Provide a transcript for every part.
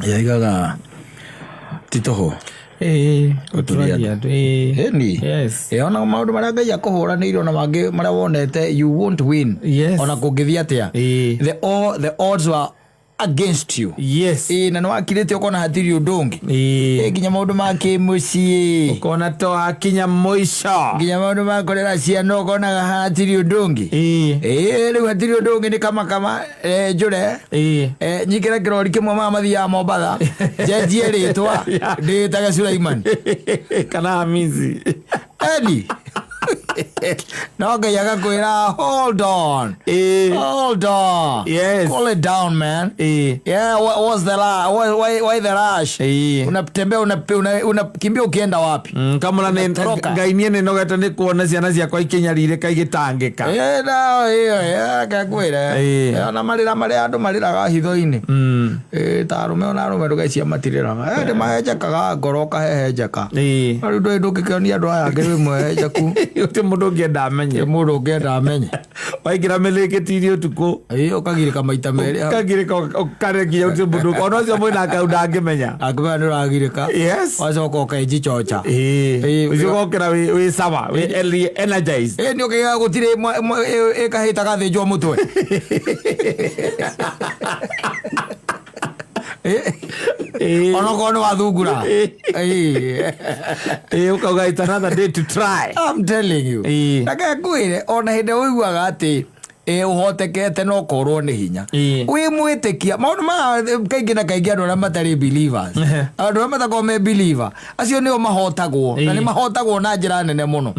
Yaigaga titoho Uturia Heni ona maundu maria Ngai akuhuranire ona mangi maria wonete you won't win ona kungithia atia the odds were against you na no akirite ukona hatiri undungi nginya maundu ma kimucii ukona to akinya moico nginya maundu ma korera ciana ukona hatiri undungi riu hatiri undungi ni kama njure nyikira kirori kimwe mama thia Mombatha jenjie ritwa nditaga Sulaiman kana Hamisi Eni no Ngai agakwira hold on cool it down man what's the why the rush unatembea unakimbia ukienda wapi kama Ngai nie nogeta ni kuona ciana ciakwa ikinyarire kaigitangika na iyo gakwira ona marira andu mariraga hitho-ini ta arume ona arume ndugacia matiriraga ndi mahejekaga ngoro kahehenjeka riu ndukikionia andu aya ngiwi mwehenjeku uti mundu ngienda amenye waigira melikitiri utuku ukagirika maita meri ukaregia uti mundu ona ucio mwina akaunda angimenya akaba nuragirika wacoka ukaiji chocha ucio gokira wi sawa wi energized ni ukiga gutire ikahita gathinjwo mutwe ona kono wathungura ukauga it's another day to try. I'm telling you nakakwire ona hinde uiguaga ati uhotekete no korwo ni hinya wi mwitikia maundu ma kaingi na kaingi andu aria matari believers andu aria matako me believer acio nio mahotagwo na ni mahotagwo na njira nene muno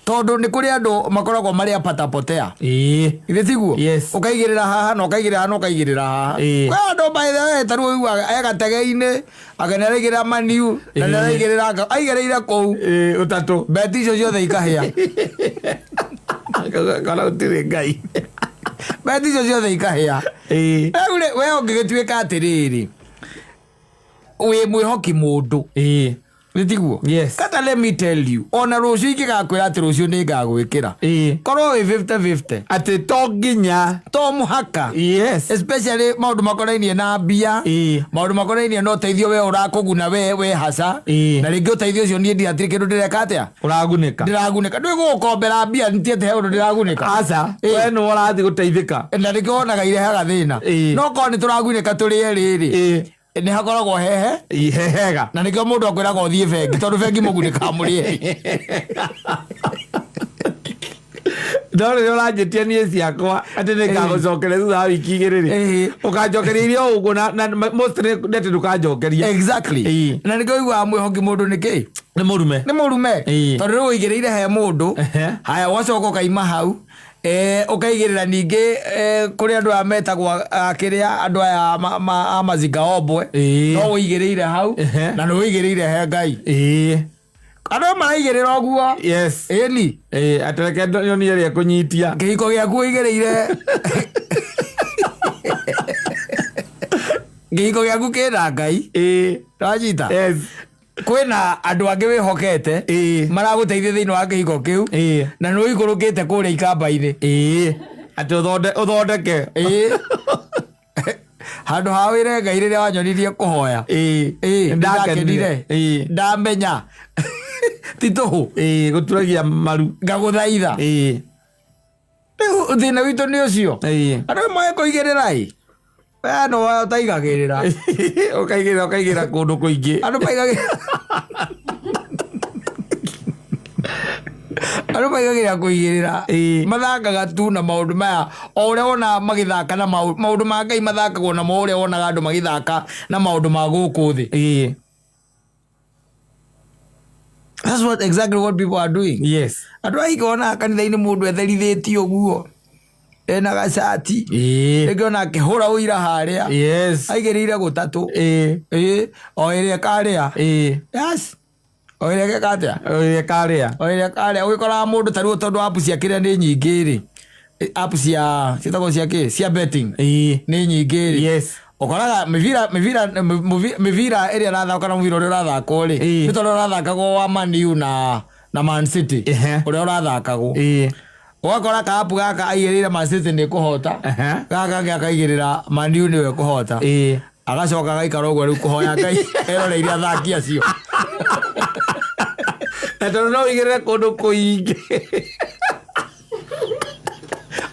tondu ni kuri andu makoragwo mari apatapotea ithe tiguo ukaigirira haha no ukaigirira haha no ukaigirira haha kwa andu by the way taru uiguaga egategeini akanarigirira maniu na narigirira aigirira kou utatu beti icio ciothe ikahia kana utire Ngai beti icio ciothe ikahia we ungigituika atiriri wi mwihoki mundu nitiguo kata let me tell you ona rucio ikigakwira ati rucio ni ngagwikira korwo wi 50-50 ati to nginya to muhaka especially maundu makorainie na mbia maundu makorainie no teithio we urakuguna we hasa na ringi uteithio ucio nie ndiatiri kindu ndireka atia uragunika ndwi gukombera mbia ntiete he undu ndiragunika aca we no urathi guteithika na ringi onaga irehaga thina no korwo ni turagunika turi eriri ni hakoragwo hehega na nikio mundu akwiraga uthie bengi tondu bengi mugunika muri ndore urajitia nie ciakwa ati ni ngagucokere thutha wa wiki igiriri ukanjokeria irio uguo na most ndete ndukanjokeria exactly na nikio igwa mwihoki mundu niki ni murume tondu riu uigiriire he mundu haya wacoka ukaima hau ukaigirira ningi kuri andu ametagwo akiria andu aya amazinga ombwe no uigiriire hau na no uigiriire he Ngai andu maraigirira oguo ni atereke nyoni iria kunyitia kihiko giaku uigiriire kihiko giaku kina Ngai rajita kwina andu angi wihokete maraguteithia thiini wa kihiko kiu na no ikurukite kuria ikamba-ini ati uthondeke handu ha wire Ngai riria wanyonirie kuhoya ndakenire ndamenya tituhu guturagia maru ngaguthaitha thina witu ni ucio andu moe kuigirira no wataigagirira ukaigira kundu kuingi andu maigagira kuigirira mathangaga tu na maundu maya o uria wona magithaka na maundu ma Ngai mathakagwo na mo uria wonaga andu magithaka na maundu ma guku thi that's exactly what people are doing andu aikona kanitha-ini mundu etherithitie uguo ena gacati ngiona akihura uira haria aigirire gutatu o iria karia o iria karia ugikora mundu taru tondu app cia kiria ni nyingi ri app cia citagwo cia betting ni nyingi ri ukoraga mivira iria rathaka na muvira uria rathakwo ri ni tondu rathakagwo wa Man U na Man City uria rathakagwo wakora ka apu gaka aigirira Man City ni kuhota gaka akaigirira Man U niwe kuhota agacoka gaikara ũguo rĩu kũhoya Ngai eroreire athaki acio na tondũ no wĩigĩrĩre kũndũ kũingĩ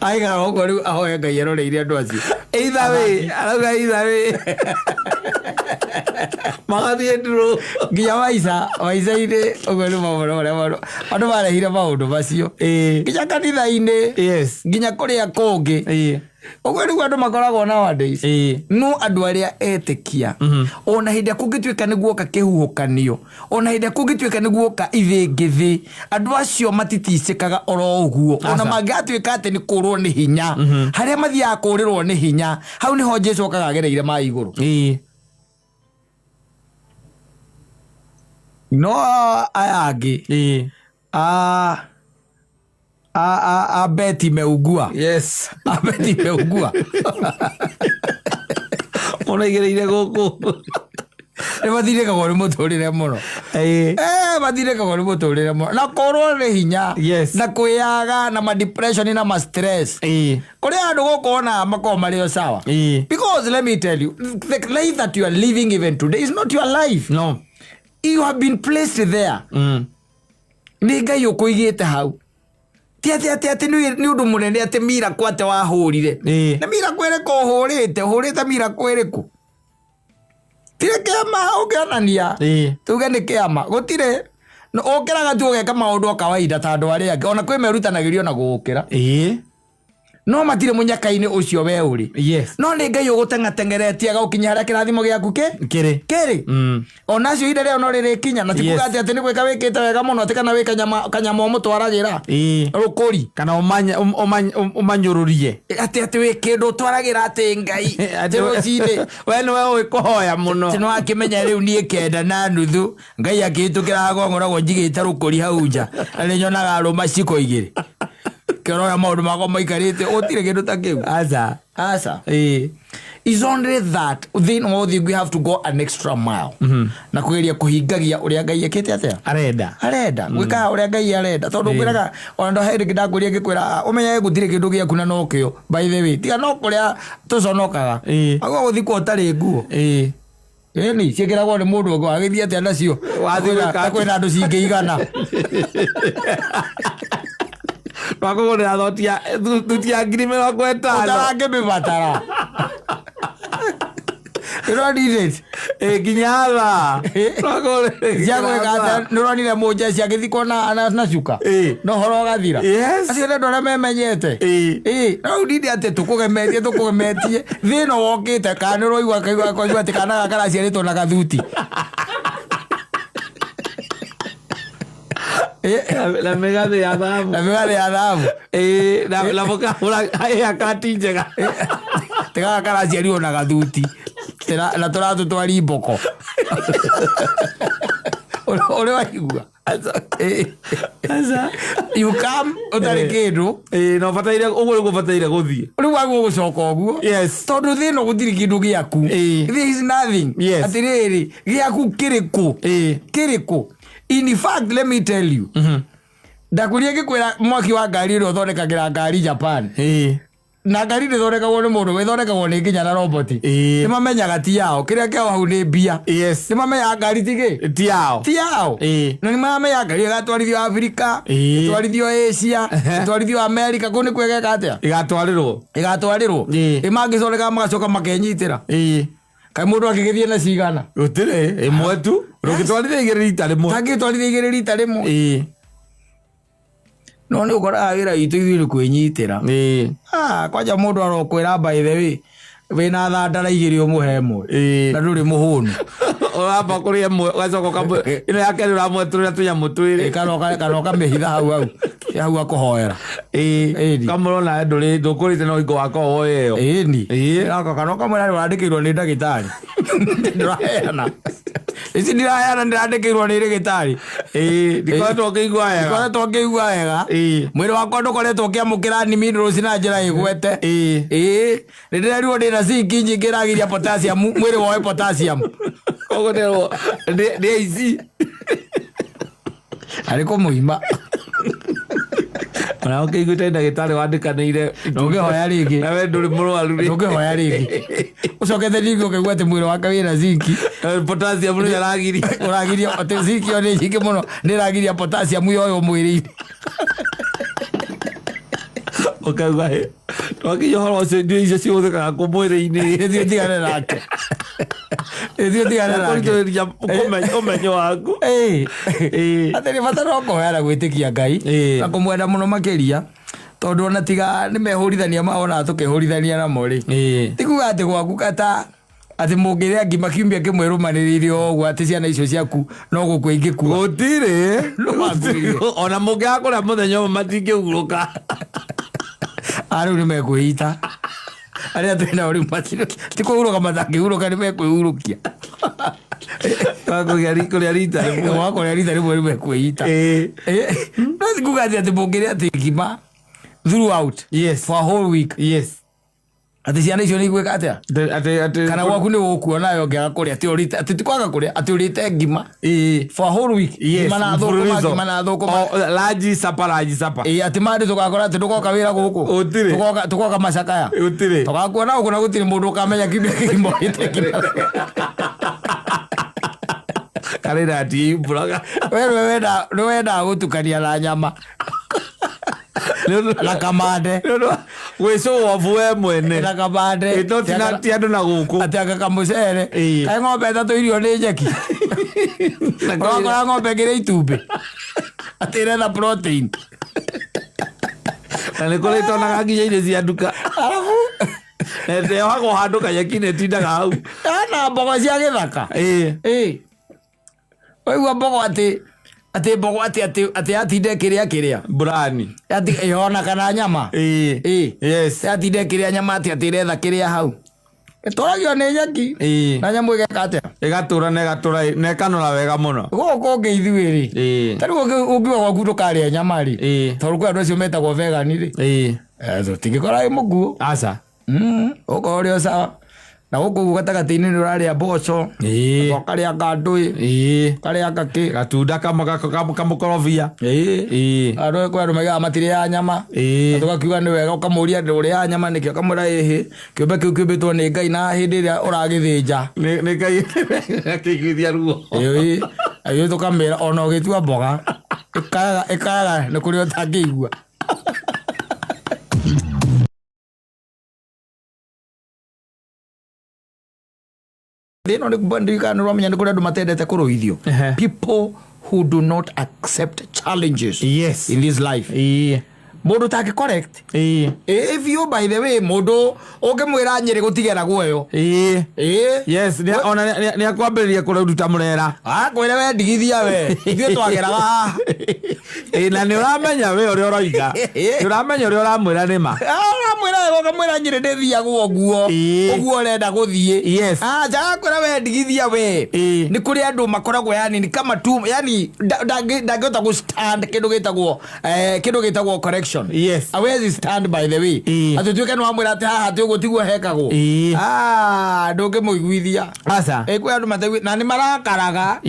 aikara ũguo rĩu ahoya Ngai eroreire andũ acio arauga magathiĩ ndurũ nginya Waica-inĩ ũguo nĩ maũndũ marĩa andũ marehire maũndũ macio nginya kanitha-inĩ nginya kũrĩa kũngĩ ũguo nĩguo andũ makoragwo nowadays no andũ arĩa etĩkia ona hĩndĩ kũngĩtuĩka nĩ guoka kĩhuhũkanio ona hĩndĩ kũngĩtuĩka nĩ guoka ithĩngĩthĩ andũ acio matiticĩkaga oro ũguo ona mangĩatuĩka atĩ nĩ kũrwo nĩ hinya harĩa mathiaga kũrĩrwo nĩ hinya hau nĩho Jesũ okaga agereire ma igũrũ no aya angĩ Beti Meugua Beti Meugua ũnaigĩrĩire gũkũ nĩ mathirĩkagwo nĩ mũtũrĩre mũno mathirĩkagwo nĩ mũtũrĩre mũno na kũrwo nĩ hinya na kwĩyaga na ma-depression na ma-stress kũrĩa andũ gũkũ ona makorwo marĩ o sawa because let me tell you the life that you are living even today is not your life. No, you have been placed there. Nĩ Ngai ũkũigĩte hau ti ati ni undu munene ati mira kwate wahurire na mira kwereka uhurite mira kwereku tire kiama ugianania tuge ni kiama gutire no okeraga tu ugeka maundu kawaida ta andu aria angi ona kwi merutanagirio na gukira no matire munyaka-ini ucio we uri no ni Ngai ugutengatengeretie gaukinya haria kirathimo giaku kiri ona cio ire no riri kinya na tikuga ati ni gwika wikite wega muno ati kana wika kanyama mutwaragira rukuri kana umanyururie ati we kindu twaragira ati Ngai ati rucinde we ni we kuhoya muno tino akimenya riu nie kenda na nuthu Ngai akitukira gongoragwo njigite rukuri hau nja na ni nyonaga aruma ciko igiri kero ya maundu mako maikarite otire kindu ta kiu asa is only that then all we have to go an extra mile na kugeria kuhingagia uria Ngai ekete atia arenda gwika uria Ngai arenda tondu kwiraga ona ndo heri kidakuria gikwira umenya gutire kindu giaku na nokio by the way tiga no kuria tuconokaga agwo guthi ko tari nguo ni ciekiragwo ni mundu ngo agithia atia nacio wathira kwina andu cingeigana wakugurira thutia ngiri 50 utarange mibatara ironire nginya nironire munjeci agithikwo na cuka no horo gathira acio nĩ andũ arĩa memenyete no ndinde atĩ tũkũgemetie thĩno wokĩte kana nĩ ũraigua kaigua atĩ kana gaka gaciarĩtwo na gathuti la megathe ya thahabu la boca ya kati njega tega karaciarirwo na gathuti na tũratũ twari mboko uri waigua you come utari kindu no bataire uguo niguo bataire guthie uri waguo gucoka uguo tondu thino gutiri kindu giaku there is nothing atiriri giaku kiriku in fact let me tell you ndakurie gikwira mwaki wa ngari ri uthondekagira ngari Japan na ngari ri thondekagwo ni mundu withondekagwo ni nginya na robot ni mamenyaga ti yao kiria kiao hau ni mbia ni mamenya ngari ti yao na ni mamenya ngari igatwarithio Afrika itwarithio Asia itwarithio America kuni kwegeka atia igatwarirwo imangicondeka magacoka makenyitira kai mundu akigithie na cigana gutire imwe tu rugitwarithia igiri rita rimwe no ni ukora wira itu ithuĩ kwĩnyitĩra kwanja mũndũ arokwĩra by the way wĩna thandara igĩrĩ ũmũhe ĩmwe na ndũrĩ mũhũnu uramba kũrĩa ĩmwe ũgacoka kamwe ĩno yake ũramweterera tũnyamũ twĩrĩ kanoka mĩhitha hau akũhoera kamũrona ndũkũrĩte na ũhingo wako woye ĩyo kanoka mwena ũrandĩkĩirwo nĩ ndagĩtarĩ ndĩraheana ici ndiraheana ndĩrandĩkĩirwo nĩ rĩgĩtarĩ ndikoretwo ngĩigua wega mwĩrĩ wakwa ndũkoretwo ũkĩamũkĩra nimi rũci na njĩra ĩgwete nĩndĩrerirwo ndĩna zinc nyingĩ ĩragiria potassium mwĩrĩ woe potassium koguo nĩ aici arĩ kũmũima na ukiguta ndagitari wandikanire ndugihoya ringi na we nduri murwaru ri ndugihoya ringi ucokete ringi ukigwa ati mwiri wake wina zinki potassium ni aragiria uragiria ati zinki yo ni nyingi muno ni ragiria potassium yo mwiri ukagwa he twakiyohoro ucio ndio icio ciuthikaga ku mwiri-ini ndio tigane nake ndio tigane nake umenyo waku ati ni bata no kuhoya gwitikia Ngai na kumwenda muno makiria tondu ona tiga ni mehurithania maona tukihurithania namo ri tikuga ati gwaku kata ati mungiria ngima kiumia kimwe rumaniriire oguo ati ciana icio ciaku no gukua ingikua gutire ona mungiakura muthenya matingĩhurũka ariu ni mekwĩita aria twina uri matiro tikuhuruka mathangĩhuruka ni mekwĩhurukia wakuria rita rimwe ni mekwĩita no tikuga ati mungiria ati ngima throughout for a whole week ati ciana icio ni igwĩka atia kana gwaku ni gũkuona yo ngĩaga kũrĩa ati tikwaga kũrĩa ati ũrĩte ngima for a whole week ngima na thũkũma laji sapa ati mandi tũgakora ati ndũgoka wĩra gũkũ tũgoka macakaya tũgakuona gũkũ na gũtirĩ mũndũ ũkamenya kiumia kĩgima ũrĩte ngima karĩra ati mburaga we nĩ wendaga gũtukania na nyama na kamande gwĩcũwobu we mwene na kamande ti andũ na gũkũ ati aka kamucere kaĩ ng'ombe tatũ irio nĩ njeki ũrakora ng'ombe ngĩrĩa itumbĩ ati ĩretha protein na nĩ kũrĩ tonaga nginya irio cia nduka neteohagwo handũ kanyeki netindaga hau na mbogo cia gĩthaka waigua mbogo ati mbogo ati atinde kĩrĩa burani ati yona kana nyama atinde kĩrĩa nyama ati ĩretha kĩrĩa hau ĩtũragio nĩ nyeki na nyamũ ĩgeka atĩa ĩgatũra na ĩkanora wega mũno gũkũ ũngĩ ithuĩ rĩ tarĩu ũngiuga gwaku ndũkarĩa nyama rĩ tondũ kwĩ andũ acio metagwo vegani rĩ tũtingĩkora wĩ mũkuũ aca ũkorwo ũrĩ o sawa na gũkũ gatagatĩ-inĩ nĩ ũrarĩa mboco ũkarĩa ngandũĩ ũkarĩa ngakĩ gatunda kamũkorobia andũ kwĩ andũ maigaga matirĩaga nyama na tũgakiuga nĩ wega ũkamũria ndũrĩaga nyama nĩkĩo ũkamwĩra ĩhĩ kĩũmbe kĩu kĩũmbĩtwo nĩ Ngai na hĩndĩ ĩrĩa ũragĩthĩnja nĩ Ngai akĩiguithia ruo ĩĩ tũkamĩra ona ũgĩtua mboga ĩkayaga nĩ kũrĩa ũtangĩigua thĩno nĩ ndirikana nĩ ũramenya nĩ kũrĩ andũ matendete kũrũithio people who do not accept challenges in this life mũndũ take correct if you by the way mũndũ ũngĩmwĩra Nyĩrĩ gũtigera guoyo yes ona nĩ akwambĩrĩria kũruta mũrera akwĩre we ndigithia we ithuĩ twageraga haha na nĩ ũramenya we ũrĩa ũroiga nĩ ũramenya ũrĩa ũramwĩra nĩ ma ũramwĩra ũkamwĩra Nyĩrĩ ndĩthiagwo ũguo ũguo ũrenda gũthiĩ njaga kwĩra we ndigithia we nĩ kũrĩ andũ makoragwo yani ni kama tu yani ndangĩhota gũstand kĩndũ gĩtagwo correction awezi stand by the way ati tuke no amwira ati haha ti ugo tiguo hekagwo ndũngĩmũiguithia aca kwĩ andũ mategwi na nĩ marakaraga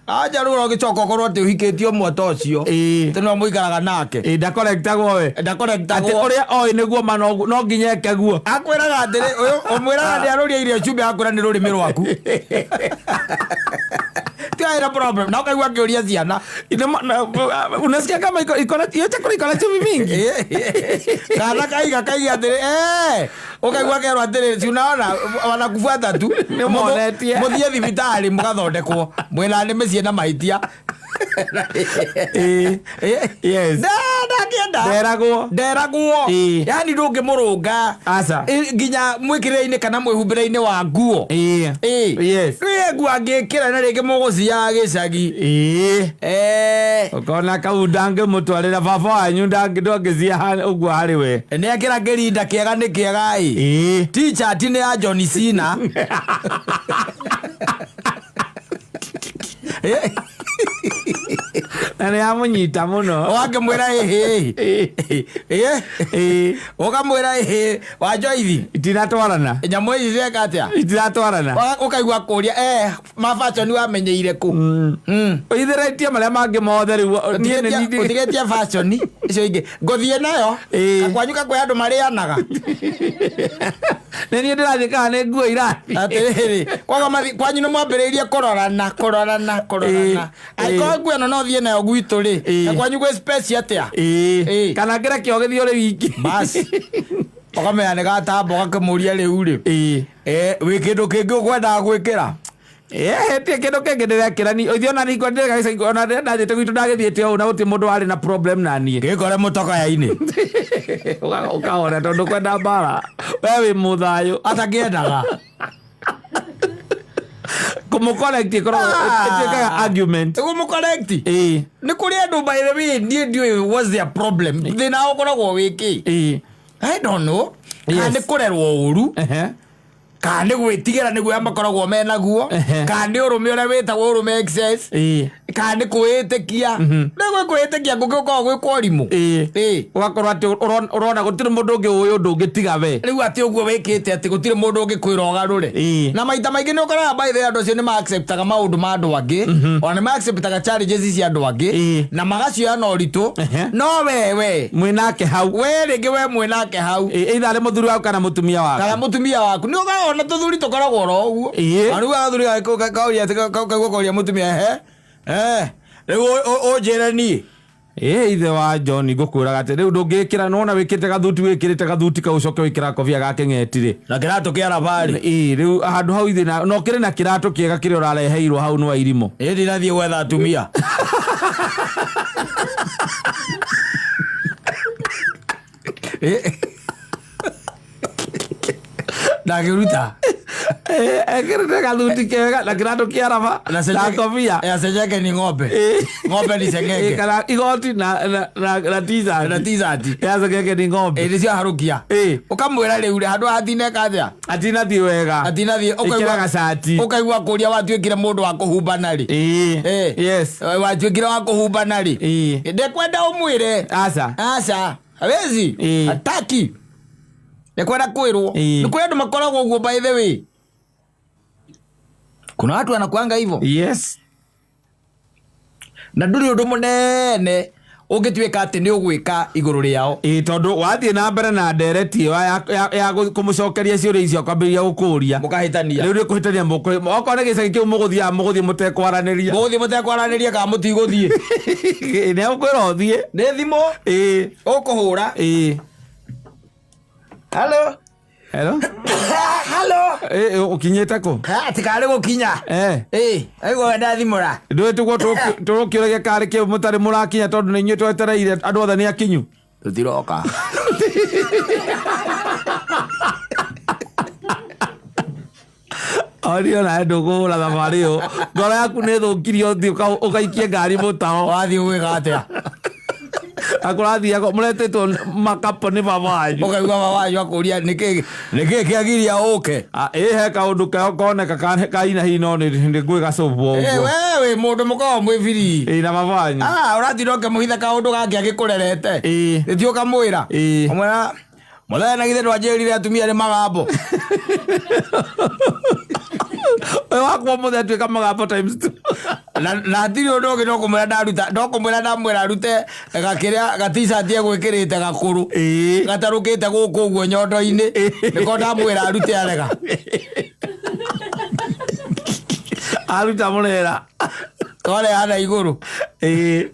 aja rũro gĩcoka korwo atĩ ũhikĩtio mwata ũcio atĩ no mũikaraga nake ndakorektagwo we ndakorektagwo atĩ ũrĩa oĩ nĩguo ma no nginya ekeguo akwĩraga atĩrĩ ũyũ ũmwĩraga nĩ arũria irio cumbĩ akwĩra nĩ rũrĩmĩ rwaku ina problem na ukaigua akĩũria ciana unasikia kama hiyo chakula iko na chumvi mingi kana kaiga atĩrĩ ukaigua kerwo atĩrĩ si unaona wanakufuata tu mũthiĩ thibitarĩ mũgathondekwo mwĩna nĩ mĩciĩ na mahĩtia nderagwo yani ndũngĩmũrũnga nginya mwĩkĩrĩre-inĩ kana mwĩhumbĩre-inĩ wa nguo nguo angĩkĩra na rĩngĩ mũgũciaga gĩcagi ũkona kau ndangĩmũtwarĩra baba wanyu ndangĩcia ũguo harĩ we nĩekĩra kĩrinda kĩega nĩ kĩega t-shirt nĩ ya John Cena na nä amunyita må no wakimwira ukamwira wanjoithi itinatwarana nyamu ici cieka atia itinatwarana ukaigua kuria mafaconi wamenyeire ku uithiraitie marĩa mangĩ mothe rĩu utigetie faconi icio ingĩ ngũthiĩ nayo kakwanyu kakwe andũ marĩanaga nĩ niĩ ndĩrathiĩ kana nĩ nguo irathi atĩrĩrĩ kwanyu nĩ mwambĩrĩirie kũrorana angĩkorwo nguo ĩno no thiĩ nayo gwitũ rĩ kakwanyu gwĩ space atĩa kana ngĩreke ũgĩthiĩ ũrĩ wiki basi ũkamenya nĩ gatamba ũgakĩmũria rĩu rĩ wĩ kĩndũ kĩngĩ ũkwendaga gwĩkĩra tie kĩndũ kĩngĩ ndĩrekĩra ithiĩ ona ningwa ona ndathiĩte gwitũ ndagĩthiĩte ũũ na gũtirĩ mũndũ warĩ na problem na niĩ gĩkore mũtokoya-inĩ ũkahona tondũ kwenda mbara we wĩ mũthayũ atakĩendaga kũmũcorrect ĩtuĩkaga argument kũmũcorrect nĩ kũrĩ andũ by the way niĩ ndiũĩ what's their problem thĩna ũkoragwo wĩkĩ I don't know kana nĩ kũrerwo ũru kana nĩ gwĩtigĩra nĩguo makoragwo menaguo kana nĩ ũrũme ũrĩa wĩtagwo ũrũme excess kana nĩ kwĩĩtĩkia nĩguo kwĩĩtĩkia ngũgĩkorwo gwĩ kwarimũ ũgakorwo atĩ ũrona gũtirĩ mũndũ ũngĩ ũĩ ũndũ ũngĩtiga we rĩu atĩ ũguo wĩkĩte atĩ gũtirĩ mũndũ ũngĩ kwĩra ũgarũre na maita maingĩ nĩ ũkoraga baithe andũ acio nĩ ma-acceptaga maũndũ ma andũ angĩ ona nĩ ma-acceptaga challenges cia andũ angĩ na magacioya na ũritũ no wewe mwĩnake hau we rĩngĩ we mwĩnake hau either arĩ mũthuri waku kana mũtumia waku nĩ ũkoragwo na tũthuri tũkoragwo ro ũguo rĩu gathuri kaigua koria mũtumia rĩu ũnjĩre niĩ ithe wa John ngũkwĩraga atĩ rĩu ndũngĩkĩra nona wĩkĩrĩte gathuti wĩkĩrĩte gathuti kau ũcoke wĩkĩra kobia ga kĩng'eti-rĩ na kĩratũ kĩa rabarĩ rĩu handũ hau ithe no kĩrĩ na kĩratũ kĩega kĩrĩa ũrareheirwo hau nĩ wa irimũ ndinathiĩ gwetha atumia ndagĩruta ekĩrĩte gathuti kega na kĩratũ kĩa raba na kobia yacenjeke ni ng'ombe ni cengenge kana igoti na t-shirt yacengeke ni ng'ombe nĩ ciaharũkia ũkamwĩra rĩu handũ hatineka atĩa atinathiĩ wega ĩkĩra gacati ũkaigua kũria watuĩkire mũndũ wa kũhumbana rĩ watuĩkire wa kũhumbana rĩ ndekwenda ũmwĩre aca hawezi hataki nĩkwenda kwĩrwo nĩ kũrĩ andũ makoragwo ũguo by the way kuna watu wanakuanga hivyo na ndũrĩ ũndũ mũnene ũngĩtuĩka atĩ nĩ ũgwĩka igũrũ rĩao tondũ wathiĩ na mbere na ndereti ĩyo ya kũmũcokeria ciũria icio kwambĩrĩria gũkũria mũkahĩtania rĩu nĩkũhĩtania okorwo nĩ gĩcagi kĩu mũgũthiĩ mũtekwaranĩria kana mũtigũthiĩ nĩ ũkwĩra ũthiĩ nĩ thimũ ũkũhũra Hello. Ukinyĩte kũ? Tikarĩ gũkinya. Aigua wenda thimũra. Ndũĩ tũguo tũrũkĩũragia karĩ kĩu mũtarĩ mũrakinya tondũ nĩ inyuĩ twetereire andũ othe nĩ akinyu. Tũtiroka. Orio na ndũgũra thabarĩ ĩyo. Ngoro yaku nĩ thũkirio ũthiĩ ũgaikie ngari mũtao. Wathiĩ gwĩka atĩa? Akũrathiaga mũretetwo makapo nĩ baba wanyu ũkaigua baba wanyu akũria nĩkĩ kĩagiria ũke he kaũndũ keo koneka kaina hi no nĩ ngwĩgacũbwo we wĩ mũndũ mũkoragwo mwĩ biri na baba wanyu ũratinda ũkĩmũhitha kaũndũ gake agĩkũrerete ĩthiĩ ũkamwĩra ũmwĩra mũthenya na githĩ ndwanjĩrire atumia nĩ magambo wakwa mũthenya tuĩka magambo times 2 na hatirĩ ũndũ ũngĩ ndokũmwĩra ndamwĩra arute ga-t-shirt egwĩkĩrĩte gakũrũ gatarũkĩte gũkũ ũguo nyondo-inĩ nĩko ndamwĩra arute arega aruta mũrera twarehana igũrũ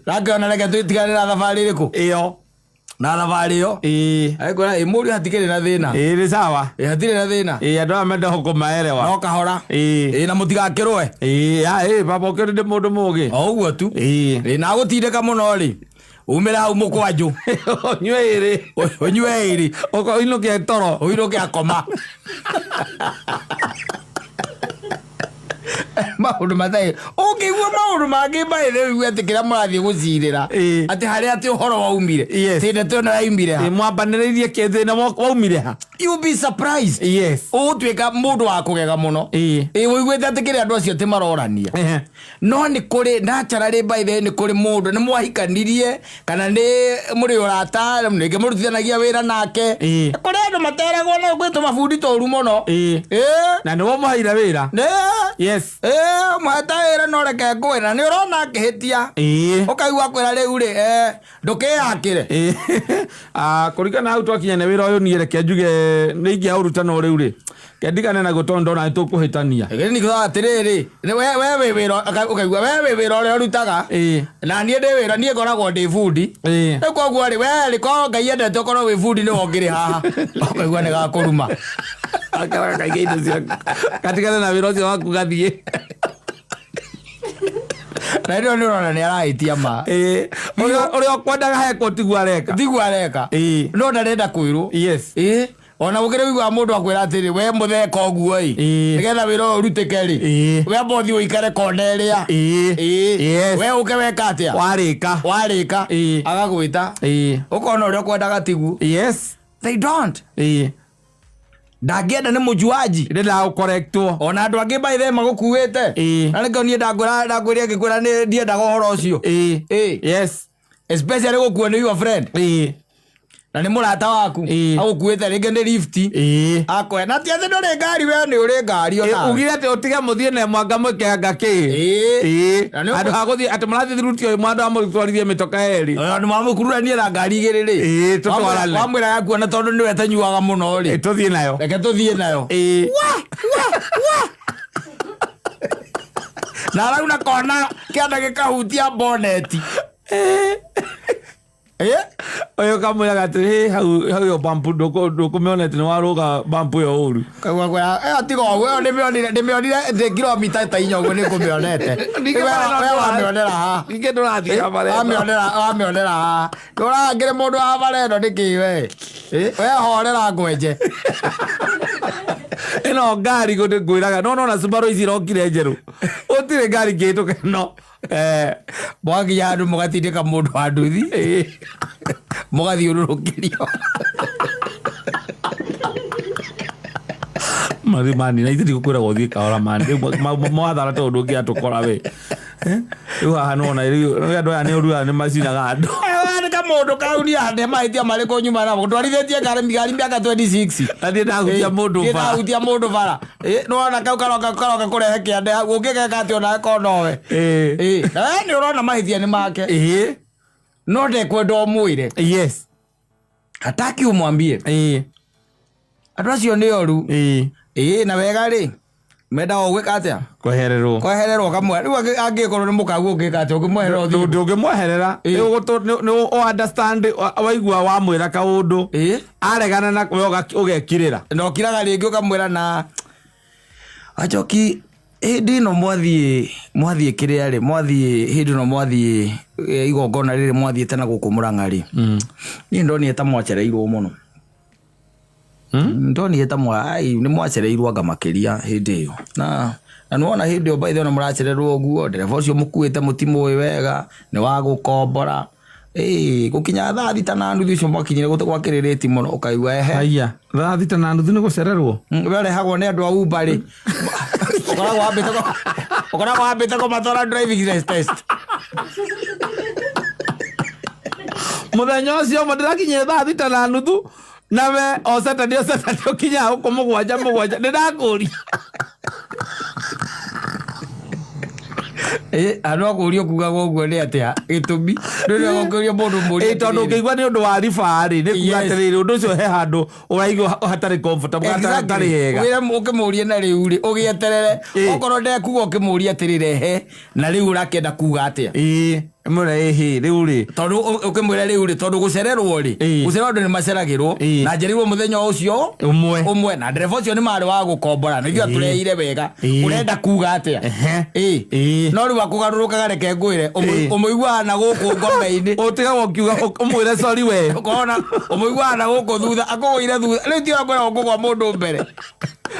rakĩona reke twĩtiganĩra thabarĩ ĩrĩkũ ĩyo na thabarĩ ĩyo aĩkwĩra mũriũ hatikĩrĩ na thĩna nĩ sawa hatirĩ na thĩna andũ aya menda kũmaerewa no kahora na mũtigakĩrũe baba ũkĩrĩ ndĩ mũndũ mũgĩ o ũguo tu na gũtindĩka mũno rĩ umĩra hau mũkwanjũ ũnyue ĩrĩ ũinũke toro ũinũke akoma maũndũ matarĩ ukigwa maundu mangi baithe wigue ati kira murathie gucirira ati haria ati uhoro waumire tinde tona waumire ha mwambaniririe kithina waumire ha you be surprised utwika mundu wa kugega muno wiguite ati kiri andu acio ti marorania no ni kuri naturally baithe ni kuri mundu ni mwahikanirie kana ni muri urata ninge murutithanagia wira nake kuri andu materagwo na gwitwo mabundi toru muno na niwo muhaira wira mwata wira no reke ngwira ni urona akihitia ukaigua kwira riu ri ndukiyakire kurikana hau twakinya na wira uyu ni reke njuge ni ingia urutano riu ri kendigane na gutondo na tukuhitania ni kwa atiriri we wira ukaigua we wira uri urutaga na nie ndi wira nie ngoragwo ndi bundi koguo ri we ri ko ngai endete ukorwo wi bundi ni wongire haha ukaigua ni gakuruma akara kaigeindo cia katikana na wira ucio waku gathie na ndio nirona ni araitia ma uri okwendaga heko tigwa areka no ndarenda kwirwo ona mugire wigwa mundu akwira atiri we mutheka oguo nigetha wira urutike ri we bothi uikare koneria we uke weka atia warika agagwita ukona uri okwendaga tigu they don't ndagienda ni mujuaji ndenda ukorektwo ona andu angi baithe magukuite na nikio nie ndangwira ngikwira ni ndiendaga uhoro ucio especially gukuo ni your friend na ni murata waku agukuite ringi ni lift akoe na tiathe nduri ngari we ni uri ngari ona ugire ati utige muthie na mwanga mwikanga andu haguthie ati murathi thiruti oyo mwandu amutwarithie mitoka eri ni mamukururania na ngari igiri ri tutwarane wamwira yaku na tondu niwe tanyuaga muno ri tuthie nayo reke tuthie nayo na rau na kona kianda gikahutia boneti oyo kamwiraga atiri hau yo bampu ndukumeonete ni waruga bampu yo uru kagwa atigo we ndimionire the kilomita ta inya uguo nikumionete we wamionera ha inge ndurathie wamionera ha ndurangire mundu wa bareno niki we horera ngwenje ino ngari ngwiraga no na Subaru ici rokire njeru utire ngari ngituka no mwagia andu mugatindika mundu wa nduthi mugathiururukirio mani na ithiri gukwira guthii kahora mani mwathara tondu ngia tukora we riu haha nona riu andu aya ni uru ni macinaga andu mundu kaunia hande maitia mariko nyuma na gutwarithitie ngari miaka 26 andi ndahutia mundu bara no ona kau karoka kurehe kiande ungigeka ati ona konowe ni urona mahithia ni make no ndekwenda umwire hataki umwambie andu acio ni oru na wega ri menda ogwika atia kwehererwo kamwe riu angikorwo ni mukagu ungika atia ungimweherera ndungimweherera ni understand waigua wamwira kaundu aregana na we ugekirira ndokiraga ringi ukamwira na achoki hindi no mwathie kiria ri mwathie hindi no mwathie igongona riri mwathiete na guku Murang'a ri ni ndoni eta mwacereirwo muno ndoni eta ni mwacereirwo anga makiria hindi iyo na nuona hindi iyo baithe ona muracererwo guo ndereba ucio mukuite mutimu wega ni wa gukombora gukinya thaa thita na nuthu icio mwakinyire gwakiririti muno ukaigua haya thaa thita na nuthu ni gucererwo werehagwo ni andu a Uber ri ukoragwo wambite kumatwara driving test muthenya ucio ndirakinyire thaa thita na nuthu na we o Saturday ukinya uko mugwanja ndirakuria ano akurio kugaga uguo ni atia gitumi ndio ngokurio mundu muri tondu ukigwa ni undu wa rifari ni kuga atiriri undu ucio he handu uraigua hatari comfortable hatari hega wira ukimuria na riu ri ugieterere okorwo ndekuga ukimuria atirire he na riu urakenda kuga atia mure riu ri tondu ukimwira riu ri tondu gucererwo ri gucererwo ni maceragirwo na njeriwo muthenya ucio umwe na ndereba ucio ni mari wa gukombora nigio atureire wega urenda kuga atia no riu akugarurukaga reke ngwire umuiguaga na guku ngome-ini utigagwo ukiuga umwire sorry we ukona umuiguaga na guku thutha akugwire thutha riu ti ngwira kugwa mundu mbere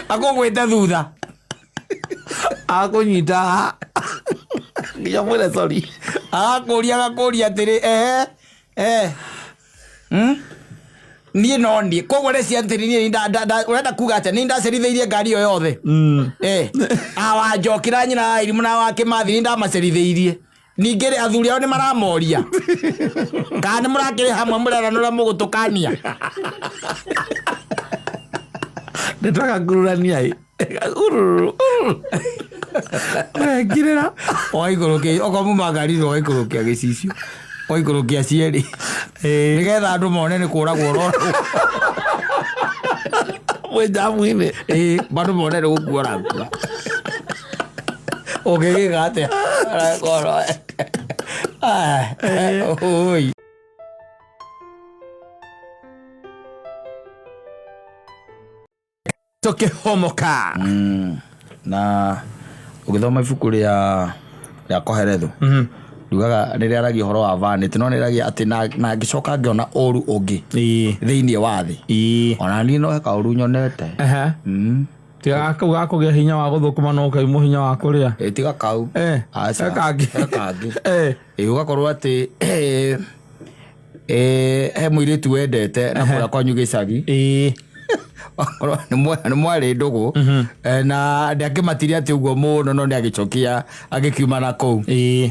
akugwite thutha akunyita Nginya mwele sorry. Agakuria atiri niĩ no niĩ koguo reci atĩrĩ niĩ ũrenda kuga atĩa nĩ ndacerithĩirie ngari ĩyo yothe wanjokĩra nyina wa Irimũ na wa Kĩmathi nĩ ndamacerithĩirie ningĩ rĩ athuri ao nĩ maramoria kana nĩ mũrakĩrĩ hamwe mũreranũra mũgũtũkania ndĩtaka ngururania ngirĩra oikũrũkia okorwo muma ngari oikũrũkia gĩcicio oikũrũkia cierĩ nĩgetha andũ mone nĩ kũragwo rorwo mwĩnjamu-inĩ bandũ mone nĩ gũkua rakua ũngĩgĩka atĩa tũkĩhomoka na ũgĩthoma ibuku rĩa Koheretho ndugaga rĩrĩa aragia ũhoro wa vanity no nĩragia atĩ na ngĩcoka ngĩona ũru ũngĩ thĩinĩ wa thĩ ona niĩ no heka ũru nyonete tiga kau gakũgĩa hinya wa gũthũkũma no kaimũ hinya wa kũrĩa tiga kau kangĩ ũgakorwo atĩ he mũirĩtu wendete na kũrĩa kwanyu gĩcagi nĩ mwarĩ ndũgũ na ndakĩmatire atĩ ũguo mũno no nĩ agĩcokia agĩkiuma na kũu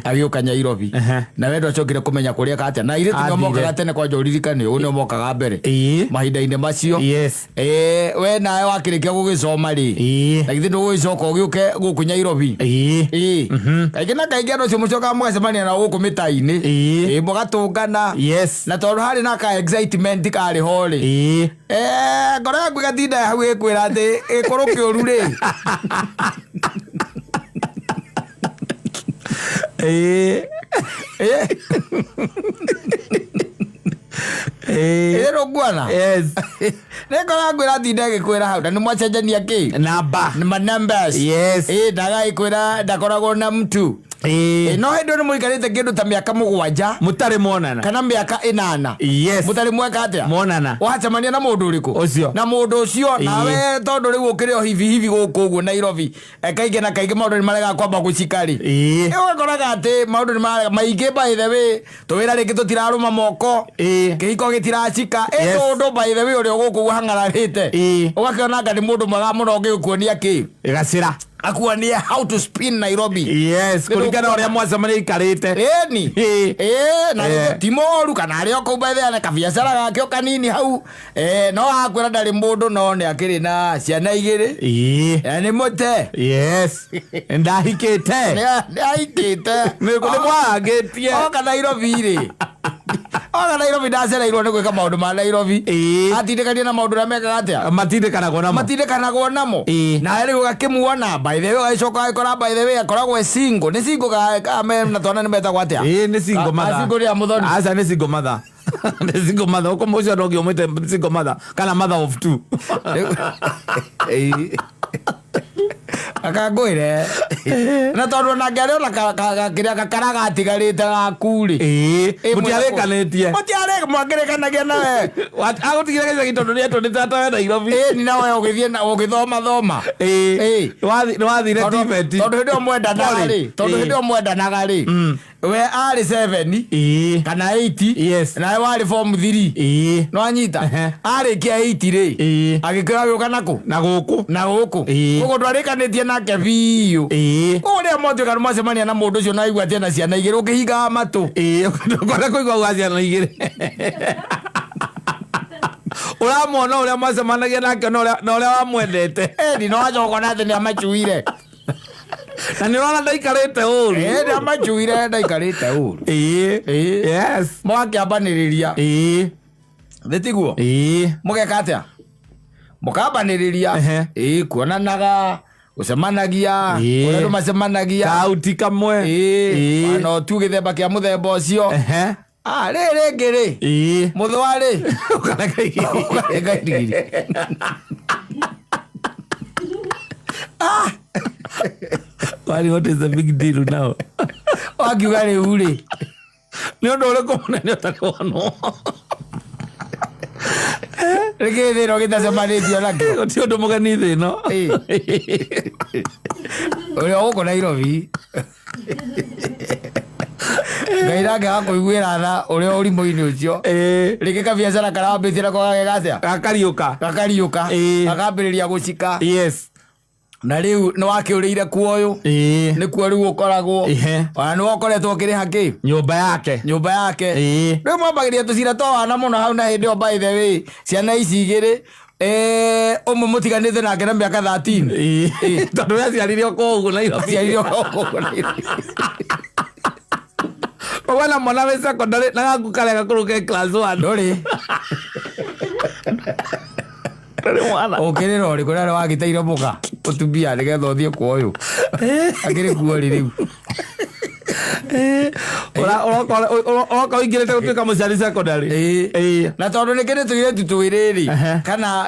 agĩũka Nyairobi na wendo acokire kũmenya kũrĩa katĩa na irĩtu nĩ mokaga tene kwanja ũririkane ũguo nĩ mokaga mbere mahinda-inĩ macio we nawe wakĩrĩkia gũgĩcoma rĩ na githĩ ndũgũgĩcoka ũgĩũke gũkũ Nyairobi kaingĩ na kaingĩ andũ acio mũcokaga mũgacemania na gũkũ mĩta-inĩ mũgatũngana na tondũ harĩ na ka excitement karĩ ho rĩ ngoro yaku gatinda hau ĩkwĩra atĩ ĩkorwo kĩũru rĩ rũngwana nĩngoro yaku ĩratinda ĩgĩkwĩra hau na nĩ mwacenjania kĩ numbers ndagagĩkwĩra ndakoragwo na mtu no hĩndĩ nĩ mũikarĩte kĩndũ ta mĩaka 7 mũtarĩ monana kana mĩaka 8 mũtarĩ mweka atĩa monana wacemania na mũndũ ũrĩkũ ũcio na mũndũ ũcio nawe tondũ rĩu ũkĩrĩ o hivi gũkũ ũguo Nairobi kaingĩ na kaingĩ maũndũ nĩ marega kwamba gũcika rĩ ũgakoraga atĩ maũndũ nĩ maingĩ by the way tũwĩra rĩngĩ tũtirarũma moko kĩhiko gĩtiracika tondũ by the way ũrĩa gũkũ ũhangararĩte ũgakĩona anga nĩ mũndũ mwega mũno ũngĩkuonia kĩ gacĩra akuonia how to spin Nairobi kũringana ũrĩa mwacemania ikarĩte na ti mũru kana arĩ o kũu by the way na kabiacara gake o kanini hau no akwĩra ndarĩ mũndũ no nĩ akĩrĩ na ciana 2 nĩ mũte ndahikĩte nĩ mwagĩtie oka Nairobi rĩ oka Nairobi ndacereirwo nĩ gwĩka maũndũ ma Nairobi atindĩkania na maũndũ ũrĩa mekaga atĩa matindĩkanagwo namo na rĩu gakĩmuona by the way agĩcoka agĩkora by the way akoragwo single nĩ single na twana nĩ metagwo atĩa nĩ single mother single rĩa mũthoni aca nĩ single mother nĩ single mother ũkũ mũcio no ũgĩũmĩte single mother kana mother of 2 akangwĩre na tondũ na ngĩarĩ ona kĩrĩa gakara gatigarĩte gaku rĩ mũtiarĩkanĩtie mwakĩrĩkanagia nawe agũtigire gĩcagi tondũ nĩ etũnĩte we Nairobi ni nawe ũgĩthiĩ ũgĩthoma nĩwathire tibeti tondũ hĩndĩ ĩyo mwendanaga rĩ we arĩ 7 kana 8 nawe warĩ form 3 no anyita arĩkia 8 rĩ agĩkĩra gĩũka na gũkũ koguo ndwarĩkanĩtie nake biũ ũrĩa mwatuĩka nĩ mwacemania na mũndũ ũcio na aigua atĩ na ciana 2 ũkĩhingaga matũ kona kũigua gwa ciana 2 ũramwona ũrĩa mwacemanagia nake na ũrĩa wamwendete no wacoka na atĩ nĩ amacuire na nĩ ũrona ndaikarĩte ũru nĩ amacuire ndaikarĩte ũru mwakĩambanĩrĩria thĩ tiguo mũgeka atĩa mũkambanĩrĩria kuonanaga gũcemanagia ũrĩa andũ macemanagia kauti kamwe no tu gĩthemba kĩa mũthemba ũcio rĩngĩ rĩ mũthwarĩ what is the big deal now wakiuga rĩu rĩ nĩ ũndũ ũrĩkũ mũnene ũtakuonwo rĩngĩ thĩ ĩno gĩtacemanĩtio nakĩo gũtirĩ ũndũ mũgeni thĩ ĩno ũrĩa gũkũ Nairobi Ngai nake agakuiguĩra tha ũrĩa ũrimũ-inĩ ũcio rĩngĩ kabiacara karambĩtie nako gagĩgatia gakariũka gakambĩrĩria gũcika na rĩu nĩ wakĩũrĩire kuoyũ nĩkuo rĩu ũkoragwo ona nĩ wokoretwo ũkĩrĩha kĩ nyũmba yake rĩu mwambagĩria tũcira twana mũno hau na hĩndĩ ĩyo by the way ciana ici igĩrĩ ũmwe mũtiganĩte nake na mĩaka 13 tondũ yaciarire ũkũũguo Nairobi Wala mwana we secondary na gaku kale gakuruke class 1 ndũrĩ mwana ũkĩrĩra ũrĩkũ rĩrĩa wagĩteire mũka ũtumbia nĩgetha ũthiĩ kuoyũ akĩrĩ kuori rĩu Oka ingĩrĩte gũtuĩka mũciari secondary na tondũ nĩkĩ nĩtũirĩtu twĩrĩrĩ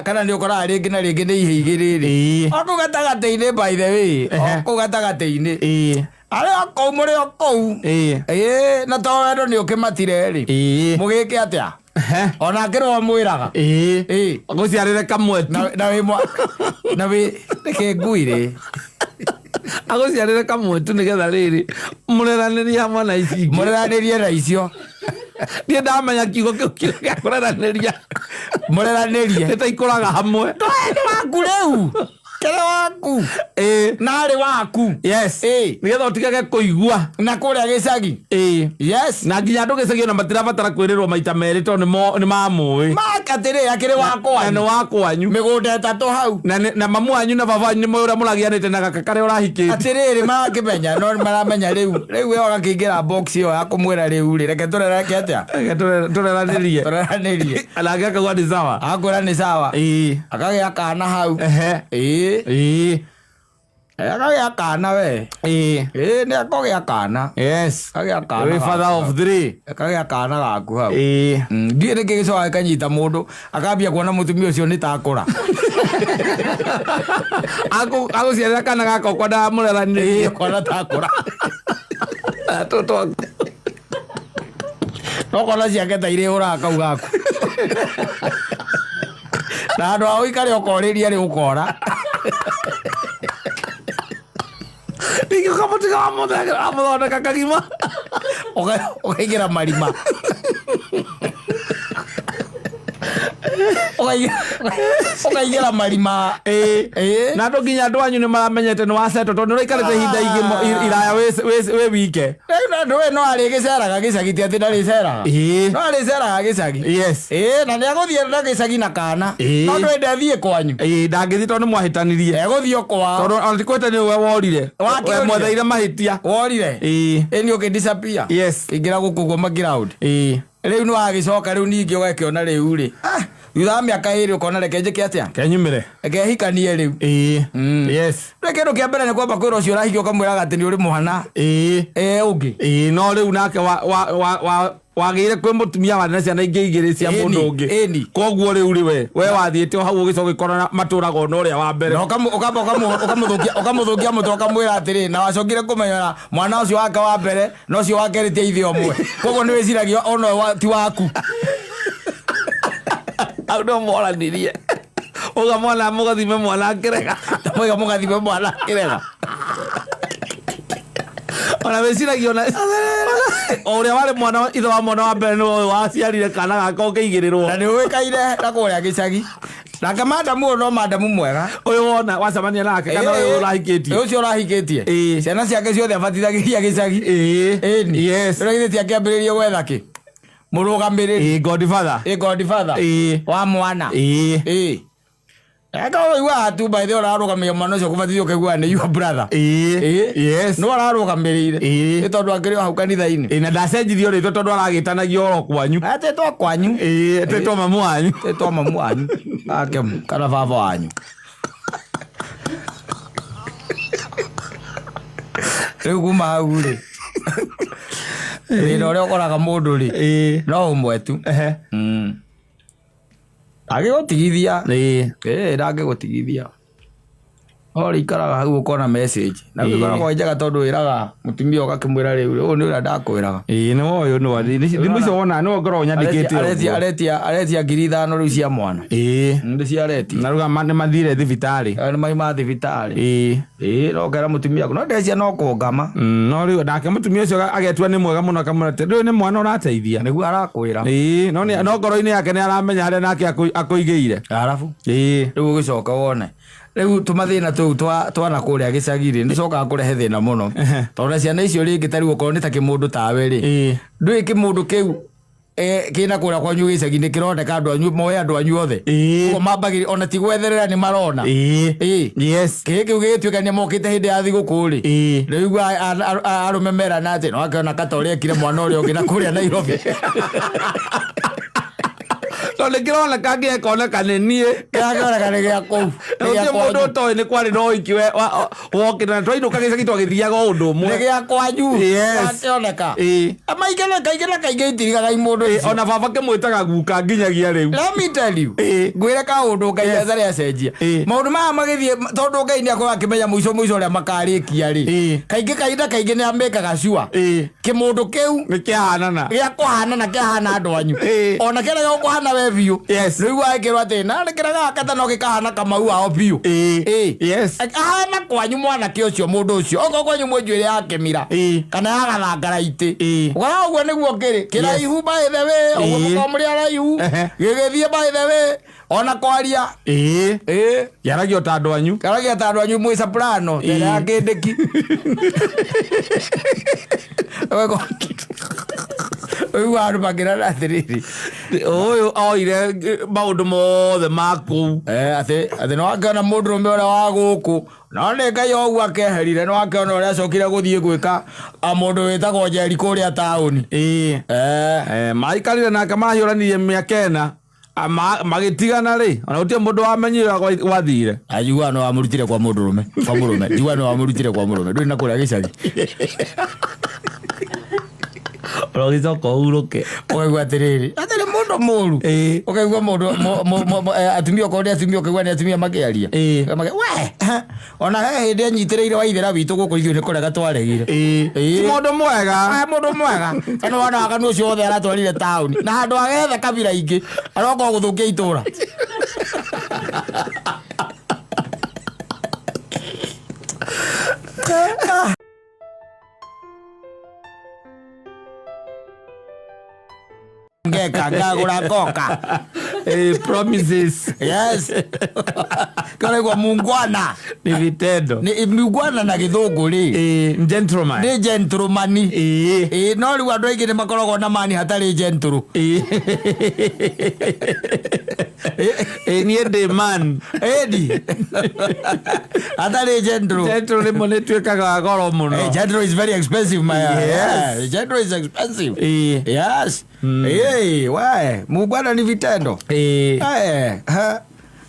kana nĩ ũkoraga rĩngĩ na rĩngĩ nĩ ihĩ igĩrĩrĩ okũu gatagatĩ-inĩ by the way okũu gatagatĩ-inĩ arĩa okũu mũrĩ okũu na to wendo nĩ ũkĩmatire-rĩ mũgĩke atĩa ona kĩrwo mwĩraga gũciarĩre kamwetu na wĩ reke nguire agũciarĩre kamwetu nĩgetha rĩrĩ mũreranĩria mwana ici mũreranĩrie na icio niĩ ndamenya kiugo kĩu gĩa kũreranĩria mũreranĩrie nĩtaikũraga hamwe nĩ waku rĩu kere waku narĩ waku nĩgetha ũtigage kũigua na kũrĩa gĩcagi na nginya andũ gĩcagi ona matirabatara kwĩrĩrwo maita merĩ tondũ nĩ mamũĩ makatĩrĩ akĩrĩ wakwanyu nĩ wakwanyu mĩgũnda ĩtatũ hau na mamu wanyu na baba wanyu nĩ ũrĩa mũragianĩte na gaka karĩa ũrahikĩte atĩrĩrĩ magakĩmenya no maramenya rĩu we agakĩingĩra box ĩyo ya kũmwĩra rĩu reke tũrereke atĩa tũreranĩrie anake akauga nĩ sawa akwĩra nĩ sawa akagĩa kana hau akagĩa kana we nĩ akagĩa kana akagĩa kana we father of 3 akagĩa kana gaku hau ndiĩ nĩkĩ gĩcoka gĩkanyita mũndũ akambia kuona mũtumia ũcio nĩ takũra agũciarĩra kana gaka ũkwenda mũreranĩrie kwana takũra nokona ciake ta irĩ ũraga kau gaku na andũ a ũikare ũkorĩria rĩ ũkora ningĩ ũkamũtiga wamũthondeka kagima ũkaingĩra marima ũkaingĩra marima na andũ nginya andũ anyu nĩ maramenyete nĩ waceto tondũ nĩũraikarĩte ihinda iraya wĩ wike andũ we no arĩgĩceraga gĩcagi ti atĩ ndarĩceraga no arĩceraga gĩcagi na nĩagũthiĩ na gĩcagi na kana no ndwende athiĩ kwanyu ndangĩthiĩ tondũ nĩ mwahĩtanirie egũthiĩ o kwao tondũ ona tikwĩte nĩwe worire mwetheire mahĩtia worire nĩ ũkĩdisappear ingĩra gũkũ guo maground rĩu nĩ wagĩcoka rĩu ningĩ ũgakĩona rĩu rĩ thutha wa mĩaka ĩrĩ ũkona reke njĩke atĩa kenyumĩre ekehikanie rĩu rĩu kĩndũ kĩa mbere nĩ kwamba kwĩra ũcio ũrahikia ũkamwĩraga atĩ nĩ ũrĩ mũhana ũngĩ no rĩu nake wagĩire kwĩ mũtumia wa na ciana ingĩ igĩrĩ cia mũndũ ũngĩ koguo rĩu rĩ we wathiĩte hau ũgĩcoka ũgĩkora matũraga ona ũrĩa wa mbere ũkamũthũkia mũtwe ũkamwĩra atĩrĩ na wacokire kũmenyera mwana ũcio wake wa mbere na ũcio wake rĩtia ithe ũmwe koguo nĩ wĩciragia ona ti waku au no moranirie uga mwana mũgathime mwana akĩrega mwiga mũgathime mwana akĩrega ona wĩciragia ona ũrĩa warĩ mwana ithe wa mwana wa mbere nĩwe waciarire kana gaka ũkĩigĩrĩrwo na nĩ ũĩkaire na kũrĩa gĩcagi nake madamu no madamu mwega ũyũ wona wacemania nake kana ũyũ ũrahikĩtie ũcio ũrahikĩtie ciana ciake ciothe abatithagĩria gĩcagi ũragithĩtie akĩambĩrĩrie gwetha kĩ mũrũgamĩrĩri godfather wa mwana eka ũigua hatu by the way ũrarũgamĩrĩra mwana ũcio kũbatithio ũkaiguaga nĩ your brother nĩ wararũgamĩrĩire nĩ tondũ akĩrĩ hau kanitha-inĩ na ndacenjirio rĩtwa tondũ aragĩtanagio oro kwanyu tetwa kwanyu tetwa mamu wanyu ake kana baba wanyu rĩu kuma hau rĩ wĩra ũrĩa ũkoraga mũndũ rĩ no ũmwe tu agĩgũtigithia ndangĩgũtigithia ori ikaraga hau ukona message na ukona kwa njaga tondu iraga mutumia ugakimwira riu ni ura ndakwiraga no uyu no thimu icio wona no ngoro nyandikite aretia 5,000 riu cia mwana ndi ciaretia na ruga mane mathire thibitari ni maima thibitari no kera mutumia no ndecia no kungama no riu ndake mutumia ucio agetua ni mwega muno kamurate riu ni mwana urateithia niguo arakwira no ngoro-ini yake ni aramenya haria nake akuigeire arafu riu ugicoka wone riu tumathina tuu twana kuria gicagiri ni cokaga kurehe thina muno tondu ciana icio ringi tariu ukorwo ni ta kimundu tawe ri ndui kimundu kiu kina kuria kwanyu gicagi-ini kironeka andu anyu moe andu anyu othe uguo mambagiri ona ti gwetherera ni marona yes kiu gigituikania mokite hindi ya thiguku ri riu arume merana ati no akiona katori ekire mwana uria ungi na kuria Nairobi tondu kironeka ngiekoneka ni nie kironeka ni gia kou ucio mundu utoi ni kwari no ikiwe wokire na twainuka gicagi twagithiaga undu umwe ni gia kwanyu akioneka amaigana kaingĩ itirigaga imundu ona baba kimwitaga guka nginyagia riu let me tell you ngwire ka undu ngai athare acenjia maundu maya magithie tondu ngai ni akorwo akimenya muico uria makarikia ri kaingĩ ni amekaga sure kimundu kiu ni kiahanana gia kuhanana kiahana andu anyu ona kera gukuhana we biu riu aikirwo ati na ndikiraga akata no gikahana Kamau ao biu ahana kwanyu mwanake ucio mundu ucio oko kwanyu mwenjuire yake mira kana yagathangara iti ukara uguo niguo kiri kiraihu by the way uguo ko muri araihu gigithie by the way ona kwaria yaragio ta andu anyu mwi soprano tena yakindiki wego uyu andu magira athiriri uyu oire maundu mothe maku ati no akona mundurume uria wa guku no ni ngai oguo akeherire no akona uria acokire guthie gwika mundu witagwo Njeri kuria tauni maikarire nake mahiuranirie miaka ena magitigana ri ona utie mundu wamenyire wathire ayuga no amurutire kwa mundurume jua no amurutire kwa murume nduri na kuria gicagi Rogicoka uruke oigwa atiriri atari mundu muru ukaigwa mundu atumia ukaona atumia ukaigwa ni atumia makiaria we ona he hindi anyitireire wa ithera witu guku ithuĩ ni kurega twaregire mundu mwega kana wana akanu ucio othe aratwarire tauni na handu agethe kabira ingi aroka guthukia itura ngeka ngagura koka promises yes kana kwa mungwana ni vitendo ni mungwana na githungu ri gentleman ni gentleman no ri andu aingĩ ni makoragwo na mani hatari gentle ni the man edi hatari gentle ni mone twekaga goro muno gentle is very expensive my gentle is expensive yes we mungwana ni vitendo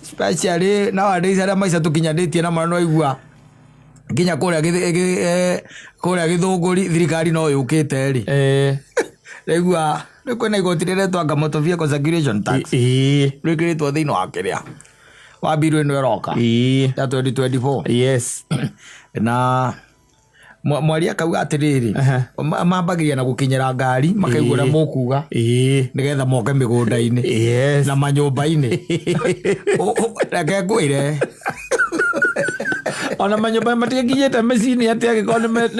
especially nowadays aria maica tukinyanĩtie na mwana igua nginya kuria githunguri thirikari no yukite ri igua kwina igoti riretwa motor vehicle circulation tax rikiritwo thiini wa kiria wa biru ino iroka ya 2024 yes na mwari akauga atiriri mambagiria na gukinyira ngari makaigura mukuga nigetha moke migunda-ini na manyumba-ini reke ngwire ona manyumba matiginyite micini atia gikorwo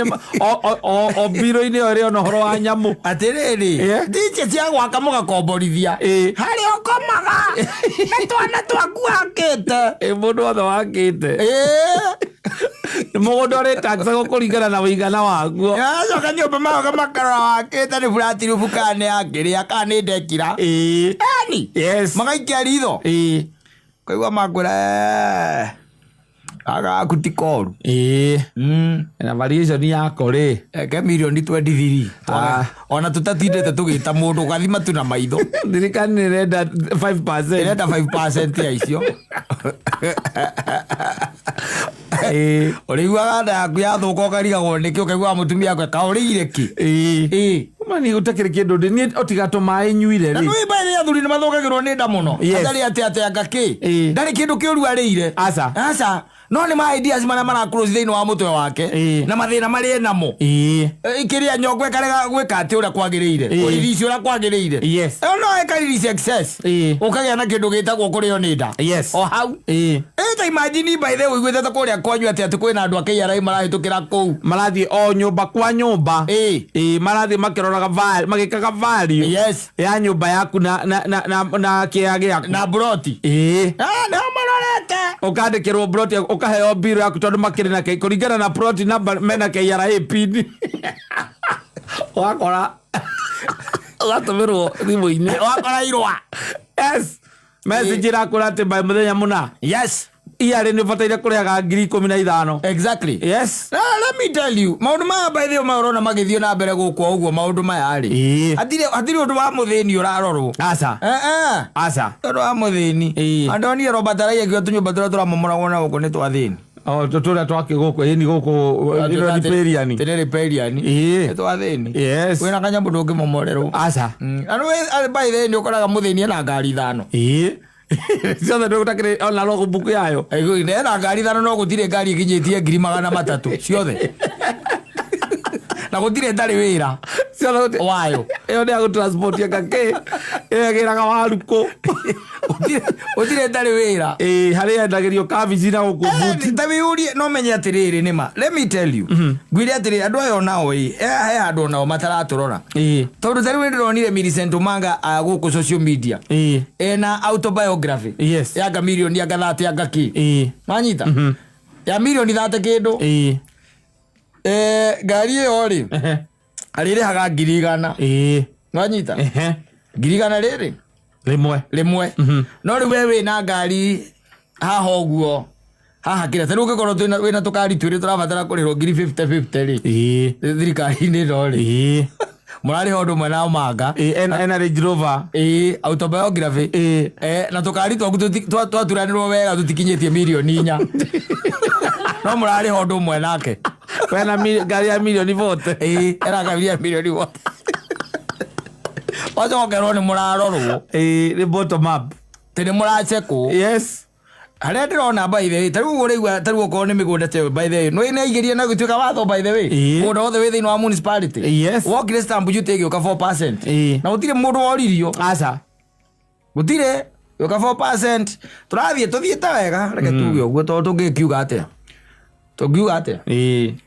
o biro-ini ori ona horo wa nyamu atiriri ndiche cia gwaka mugakomborithia haria ukomaga na twana twaku wakite mundu wothe wakite mugunda uri taxa gukuringana na uigana waguo coka nyumba maoka makarora wakite ni bulatirubu kane akiria kane ndekira ani magaikia ritho kaigua makwira agaku ti koru na variation yako ri ke milioni 23 ona tutatindete tugita mundu gathima tu na maitho thirikari ni renda 5% irenda 5% ya icio uriguaga nda yaku yathuka ukarigagwo niki ukaigua mutumia akwe kaurĩire ki mani utakire kindu ni otigato mai nyuire ri no ibaire ya thuri ni mathokagirwo ni nda muno atari ate angaki ndari kindu kiuru arire asa no ni ma ideas mara close thini wa mutwe wake na mathina mari namo ikiria nyongwe karega gwika ati ura kwagiriire uririci ura kwagiriire no ekariri success ukagia na kindu gitagwo kurio ni nda o hau ta imagine by the way gwetete kuria kwanyu ati kwina andu akeiarai marahitukira kou marathi o nyumba kwa nyumba marathi makiroraga magikaga value ya nyumba yaku na kiage na broti na marorete ukandikirwo broti ukaheo biro yaku tondu makiri na kuringana na broti number mena KRA pin wakora ugatumirwo thimu-ini wakora irwa message irakura ati by muthenya muna iare ni bataire kuriaga 15,000 exactly let me tell you maundu maya by the way marona magithio na mbere gukwa uguo maundu maya ari atire undu wa muthini urarorwo asa undu wa muthini andoni Robert araigio tunyumba turia turamomoragwo na guku ni twathini turia twake guku ni guku ripariani twathini wina kanyambu ndungimomorerwo by the way ni ukoraga muthini ena ngari 5 ciothe ndũgutakĩrĩ ona logo buku yayo ena ngari 5 no gũtirĩ ngari ĩkinyĩtie 300,000 ciothe na gũtirĩ ndarĩ wĩra ciothe wayo ĩyo nĩ agũtransport kake ĩgĩraga waruko gũtirĩ ndarĩ wĩra harĩa endagĩrio kabici na gũkũ buti tabiurie no menye atĩrĩrĩ nĩma let me tell you ngwire atĩrĩrĩ andũ ayo nao he andũ onao mataratũrora tondũ tarĩu nĩndĩronire Millicent Omanga gũkũ social media ena autobiography ya Chameleone agathate angaki manyita ya milioni 30 kĩndũ ngari ĩyo rĩ arĩrĩhaga 100,000 manyita 100,000 rimwe no riu we wina ngari haha uguo haha kira tari ugikorwo wina tukari twiri turabatara kurirwo 50-50 ri thirikari ni ro ri murari hondu mwena Omanga ena Range Rover autobiography na tukari twaturanirwo wega tutikinyitie milioni 4 no murari hondu mwenake wena ngari ya milioni 40 era ngari ya milioni 40 wacokerwo ni murarorwo ni bottom up tene muracheko haria ndirona by the way tariu urigwa tariu ukorwo ni migunda te by the way no ina igeria na gutuika watho by the way mugunda wothe wi thini wa municipality wokire stamp duty igioka 4% na gutire mundu woririo aca gutire yoka 4% turathie ta wega reke tuge uguo tondu tungikiuga atia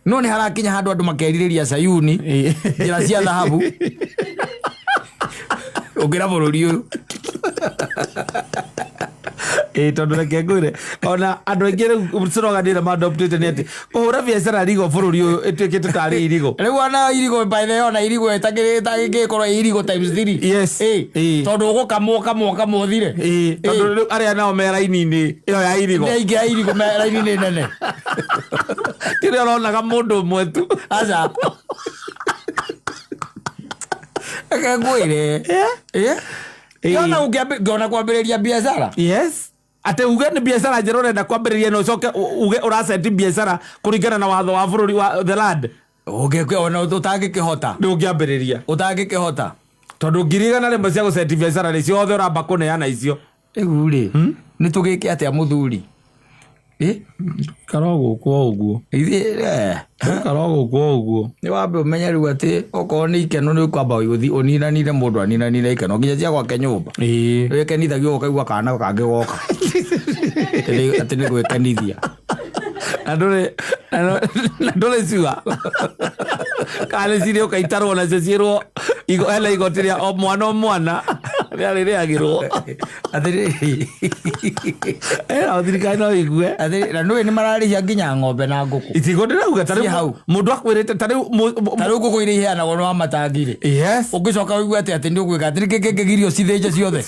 no ni harakinya handu andu makeririria Sayuni njira cia dhahabu ugira bururi uyu tondu reke ngwire ona andu aingi ciroganire maadoptete ni ati kuhura biacara irigo bururi uyu ituikite tari irigo riu ona irigo by the way ona irigo itagikorwo irigo times 3 tondu ugukamwo thire tondu aria nao me raini-ini iyo ya irigo ingi ya irigo me raini-ini nene tiri onaga mundu umwe tu aca eke ngwire yona ungiona kwambĩrĩria biacara ate uge ni biacara njero renda kwambĩrĩria no coke uge uraseti biacara kuringana na watho wa bũrũri wa the land ona utangĩkĩhota utangĩkĩhota tondu 100,000 rimwe cia gũseti biacara nĩ ciothe ũramba kũneana icio rĩu rĩ nĩ tũgĩke atĩa mũthuri karogũkwo ũguo karogũkwo ũguo nĩ wambe ũmenye rĩu atĩ okorwo nĩ ikeno nĩ ũkwamba ũninanire mũndũ aninanire ikeno nginya cia gwake nyũmba wĩkenithagio ũkaigua kana kangĩ goka atĩ nĩ gwĩkenithia na ndũrĩ ciuga kana cirĩ ũkaitarwo nacio ciĩrwo hena igoti rĩa o mwana rĩarĩ rĩagĩrwo atĩrĩ thirikari no ĩigue na nĩwe nĩ mararĩhia nginya ng'ombe na ngũkũ itigo ndĩrauga tarĩu mũndũ akwĩrĩte tarĩu ngũkũ iria iheanagwo nĩ wa matangirĩ ũngĩcoka ũigue atĩ nĩ ũgwĩka atĩ nĩkĩ kĩngĩgirio cithĩnje ciothe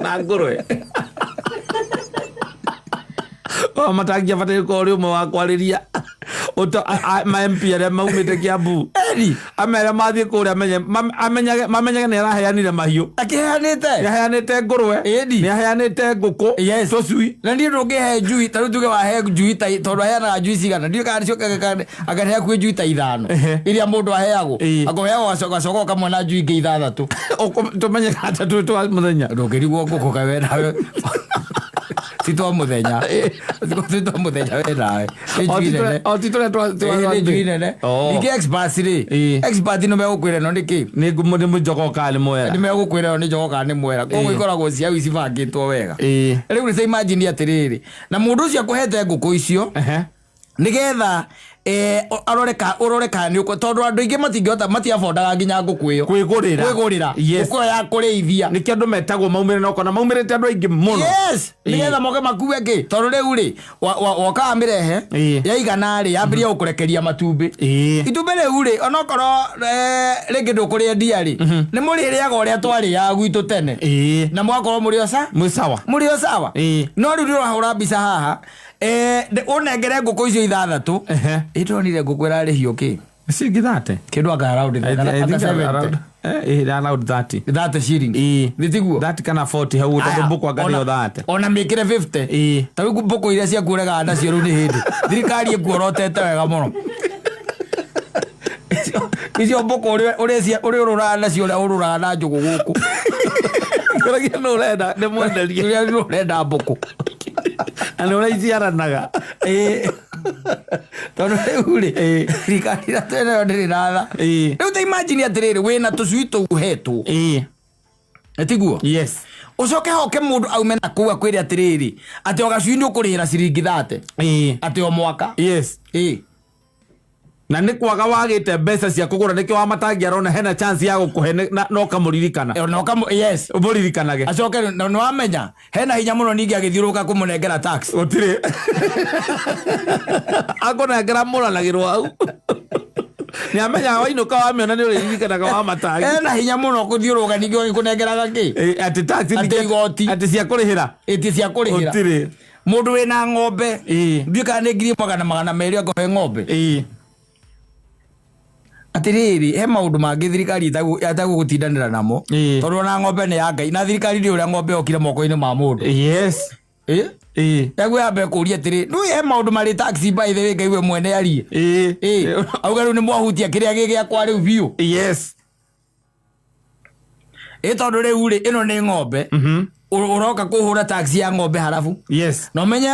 na ngũrwe matangia bataire kwa uri umwe wa kwarĩria ma MP arĩa maumĩte Kiambu edi amera mathie kuria amenyage ni araheanire mahiu akiheanite ngurwe edi ni aheanite nguku tocui na ndio ndungihe njui taru tuge wahe njui tondu aheanaga njui cigana ndio kana cio akaheana kwi njui ta 5 iria mundu aheagwo akoheagwo gacoka kamwe na njui ingi 6 tumenye kata tu muthenya ndungirigwo nguku kawe nawe titwa muthenya we nawe njui nene ningĩ expert rĩ expert no megũkwĩra no nĩkĩ nĩ mũjogoka nĩ mwera nĩ megũkwĩra no nĩ njogoka nĩ mwera koguo ikoragwo cia ici bangĩtwo wega rĩu nĩ imagine atĩrĩrĩ na mũndũ ũcio akũhete ngũkũ icio nĩgetha urore kana nĩũkũ tondũ andũ aingĩ matingĩhota matiafondaga nginya ngũkũ ĩyo kwĩgũrĩra ngũkũ ya kũrĩithia nĩkĩo andũ metagwo maumĩre no kona maumĩrĩte andũ aingĩ mũno nĩgetha moke makue kĩ tondũ rĩu rĩ wokaga mĩrehe yaigana rĩ yambĩrĩria gũkũrekeria matumbĩ itumbĩ rĩu rĩ onokorwo rĩngĩ ndũkũrĩendia rĩ nĩ mũrĩrĩaga ũrĩa twarĩaga gwitũ tene na mwakorwo mũrĩ o sawa no rĩu nĩũrahũra mbica haha unengere ngũkũ icio 6 ĩtonire ngũkũ ĩrarĩhio kĩ ciringi 30 kĩndũ around 30 shilling thitiguo 30 kana 40 hau tondũ mbũkũ anganio 30 ona mĩkĩre 50 tarĩu mbũkũ iria ciakuoregaga nacio rĩu nĩ hĩndĩ thirikari ĩkuorotete wega mũno icio mbũkũ ũrĩa ũrũraga nacio ũrĩa ũrũraga na njũgũ gũkũ kĩrĩa nĩ ũrenda nĩ mwenderia nĩ ũrenda mbũkũ na nĩ ũraiciaranaga tondũ rĩu rĩ thirikari ratwenayo ndĩrĩ na tha rĩu ta imagine atĩrĩrĩ wĩna tũcui tũu hetwo tiguo ũcoke hoke mũndũ aume na kũu akwĩre atĩrĩrĩ atĩ o gacui nĩ ũkũrĩhĩra ciringi 30 atĩ o mwaka na nĩ kwaga wagĩte mbeca cia kũgũra nĩkĩo wa matangiarona hena chance ya gũkũhe no kamũririkana ũmũririkanage acoke nĩ wamenya hena hinya mũno ningĩ agĩthiũrũka kũmũnengera tax gũtirĩ akũnengera mũranagĩrwo hau nĩ amenyaga wainũka wamĩona nĩ ũrĩririkanaga wa matangi hena hinya mũno gũthiũrũka ningĩ kũnengeraga kĩ atĩ tax atĩ igoti atĩ cia kũrĩhĩra gũtirĩ mũndũ wĩna ng'ombe ndiũkaga nĩ ngiri 200 akũhe ng'ombe atĩrĩrĩ he maũndũ mangĩ thirikari atagũgũtindanĩra namo tondũ ona ng'ombe nĩ ya Ngai na thirikari nĩ ũrĩa ng'ombe yokire moko-inĩ ma mũndũ yaguo yambe kũria atĩrĩ nĩ he maũndũ marĩ taxi by the way Ngai we mwene arie auga rĩu nĩ mwahutia kĩrĩa gĩ gĩakwa rĩu biũ tondũ rĩu rĩ ĩno nĩ ng'ombe uroka kũhũra taxi ya ng'ombe harafu na ũmenye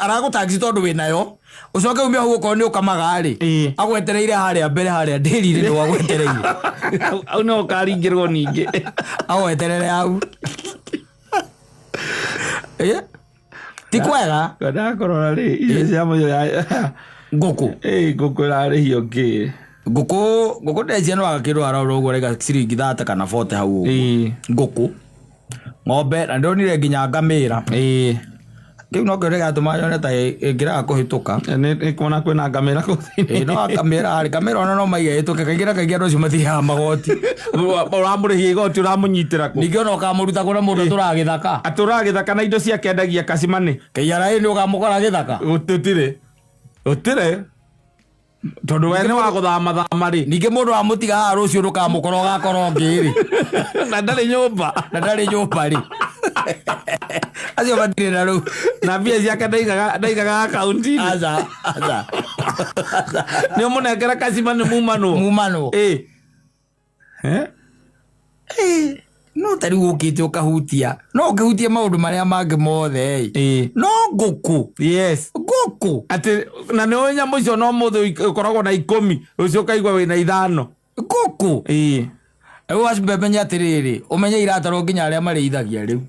aragũtaxi tondũ wĩnayo ucoke umia hau okorwo nĩ ũkamaga rĩ agwetereire harĩa mbere harĩa ndĩri-inĩ nĩ wagwetereire au no ũkaringĩrwo ningĩ agweterere hau ti kwega ndakorora rĩ icio cia mũthenya ngũkũ ngũkũ ĩrarĩhio kĩ ngũkũ ndeciana wagakĩrwo arora ũguo rega ciringi 30 kana 40 hau ngũkũ ng'ombe na ndonire nginya ngamĩra kĩu no kĩrĩa gĩatũma yone ta ĩngĩraga kũhĩtũka nĩ kuona kwĩna ngamĩra kũu thĩinĩ no ngamĩra ona no maiga hĩtũke kaingĩ na kaingĩ andũ acio mathiaga magoti ũramũrĩhia igoti ũramũnyitĩra kũ ningĩ ona ũkamũruta kũrĩ mũndũ atũraga gĩthaka gĩthaka na indo ciake endagia kacimanĩ KRA nĩ ũkamũkora gĩthaka gũtirĩ tondũ we nĩ wa gũthama rĩ ningĩ mũndũ wa mũtiga haha rũciũ ndũkamũkora ũgakorwo ngĩ rĩ na ndarĩ nyũmba rĩ acio matirĩ na rĩu na mbia ciake ndaigaga akaunti-inĩ nĩ ũmũnengera kacimanĩ mumanwo no tarĩu ũkĩte ũkahutia no ũkĩhutia maũndũ marĩa mangĩ mothe no ngũkũ ngũkũ atĩ na nĩ nyamũ icio no mũthĩ ũkoragwo na 10 rũciũ ũkaigua wĩna 5 ngũkũ rĩu wacimenya atĩrĩrĩ ũmenye iratarwo nginya arĩa marĩithagia rĩu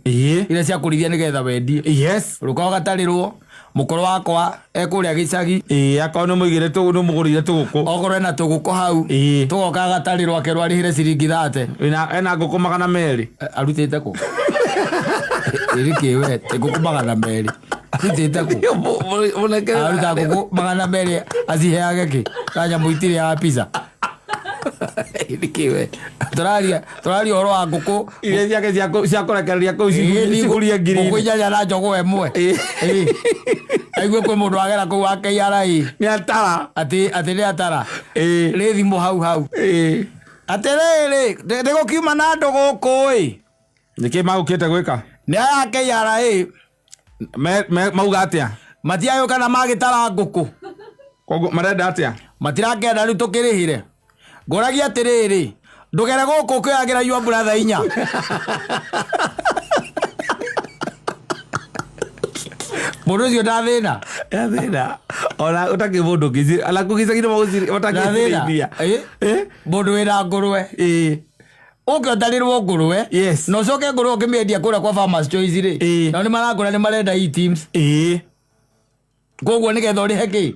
iria cia kũrĩithia nĩgetha wendie rũkorwo gatarĩrwo mũkũrũ wakwa ekũrĩa gĩcagi akorwo nĩ mũigĩre nĩ mũgũrĩire tũgũkũ okorwo ena tũgũkũ hau tũgoka gatarĩrwo akerwo arĩhĩre ciringi 30 ena ngũkũ 200 arutĩte kũ ĩrĩ kĩwe ngũkũ 200 arutĩte kũ aruta ngũkũ 200 aciheage kĩ kanya mũitire ya pizza Nikiwe turaria horo wa nguku ile yake cia korekereria ku cigurie ngiri nguku inyanya na njogu emwe aigwe kwe mundu agera ku wa KRA ni atara ati ni atara ri thimu hau atiriri ndigukiuma na andu guku niki magukite gwika ni aya KRA mauga atia matiayo kana magitara nguku kogo marenda atia matirangenda riu tukirihire ngoragia atiriri ndugere guku kwiagira your brother inya mundu ucio ndathina ona utaki mundu ngizi ala kugicagire maguziri utakiithia mundu wina ngurwe ukiontarirwo ngurwe no coke ngurwe ukimiendia kuria kwa Farmers Choice ri no ni maragura ni marenda teams koguo nigetha urihe ki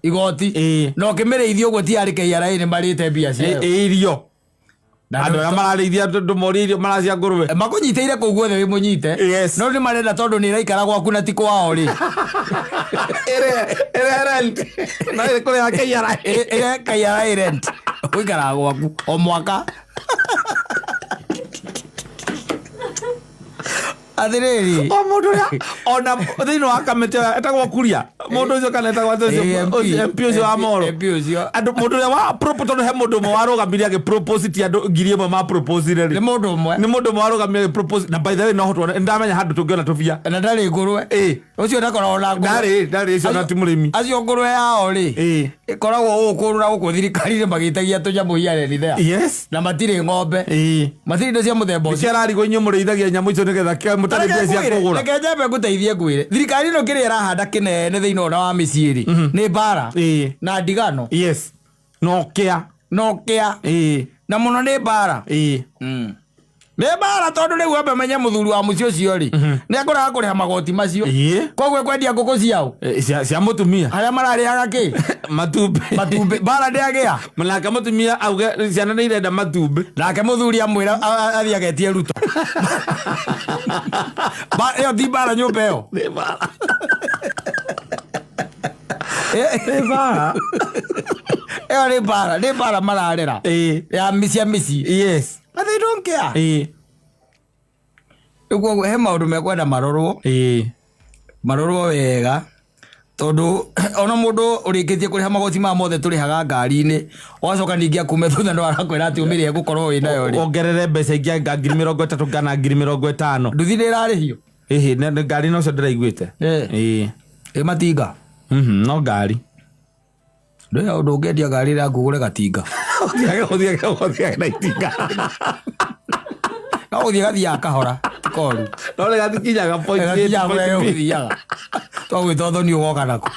igoti no kimirithio uguo ti ari KRA ni marite mbia cio irio andu ya mararithia ndumori irio maracia ngurwe makunyiteire kuu guothe wi munyite no ni marenda tondu ni iraikara gwaku na ti kwao ri rent na kuria KRA rent uikara gwaku o mwaka athiriri o mundu ria ona thini wa kamete etagwo kuria mundu ucio kana etagwo MP ucio wa Moro andu mundu ria wa propose he mundu mo warugamiria age propose ti andu ngiri imwe ma propose ri ni mundu umwe warugamiria propose na by the way no hotwo ndamenya handu tungiona tubia na ndari ngurwe ucio ndakorwo na ndari icio na ti murimi acio ngurwe yao ri ikoragwo ukurura guku thirikari ri magitagia tunyamu hiare ni there na matire ng'ombe matire ndo cia muthemba ucio ararigo inyu mureithagia nyamu icio nigetha reke njambe nguteithie ngwire thirikari no kiri irahanda kinene thiini wa miciiri ni mbara na ndigano nokia na muno ni mbara ni mbara tondu riu ambe menye muthuri wa mucio ucio ri ni akoraga kuriha magoti macio koguo kwendia nguku ciao cia mutumia aria marariaga ki matumbi mbara ndiagia nake mutumia auge ciana ni irenda matumbi nake muthuri amwira athii agetie ruto iyo ti mbara nyumba iyo ni mbara iyo ni mbara mararera ya misia but they don't care iguo he maundu mekwenda marorwo wega tondu ona mundu urikitie kuriha magoti ma mothe turihaga ngari-ini wacoka ningi akume thutha no arakwira ati umire gukorwo wi nayo ri ongerere mbeca ingi anga 30,000 kana 50,000 nduthi ni irarihio na ngari no cio ndiraiguite matinga no ngari ndio undu ungendia ngari ria ngugure gatinga uthiage na itinga no uthie gathia kahora koru no le gathikinyaga point uthiaga twagwitotho ni ugoka nako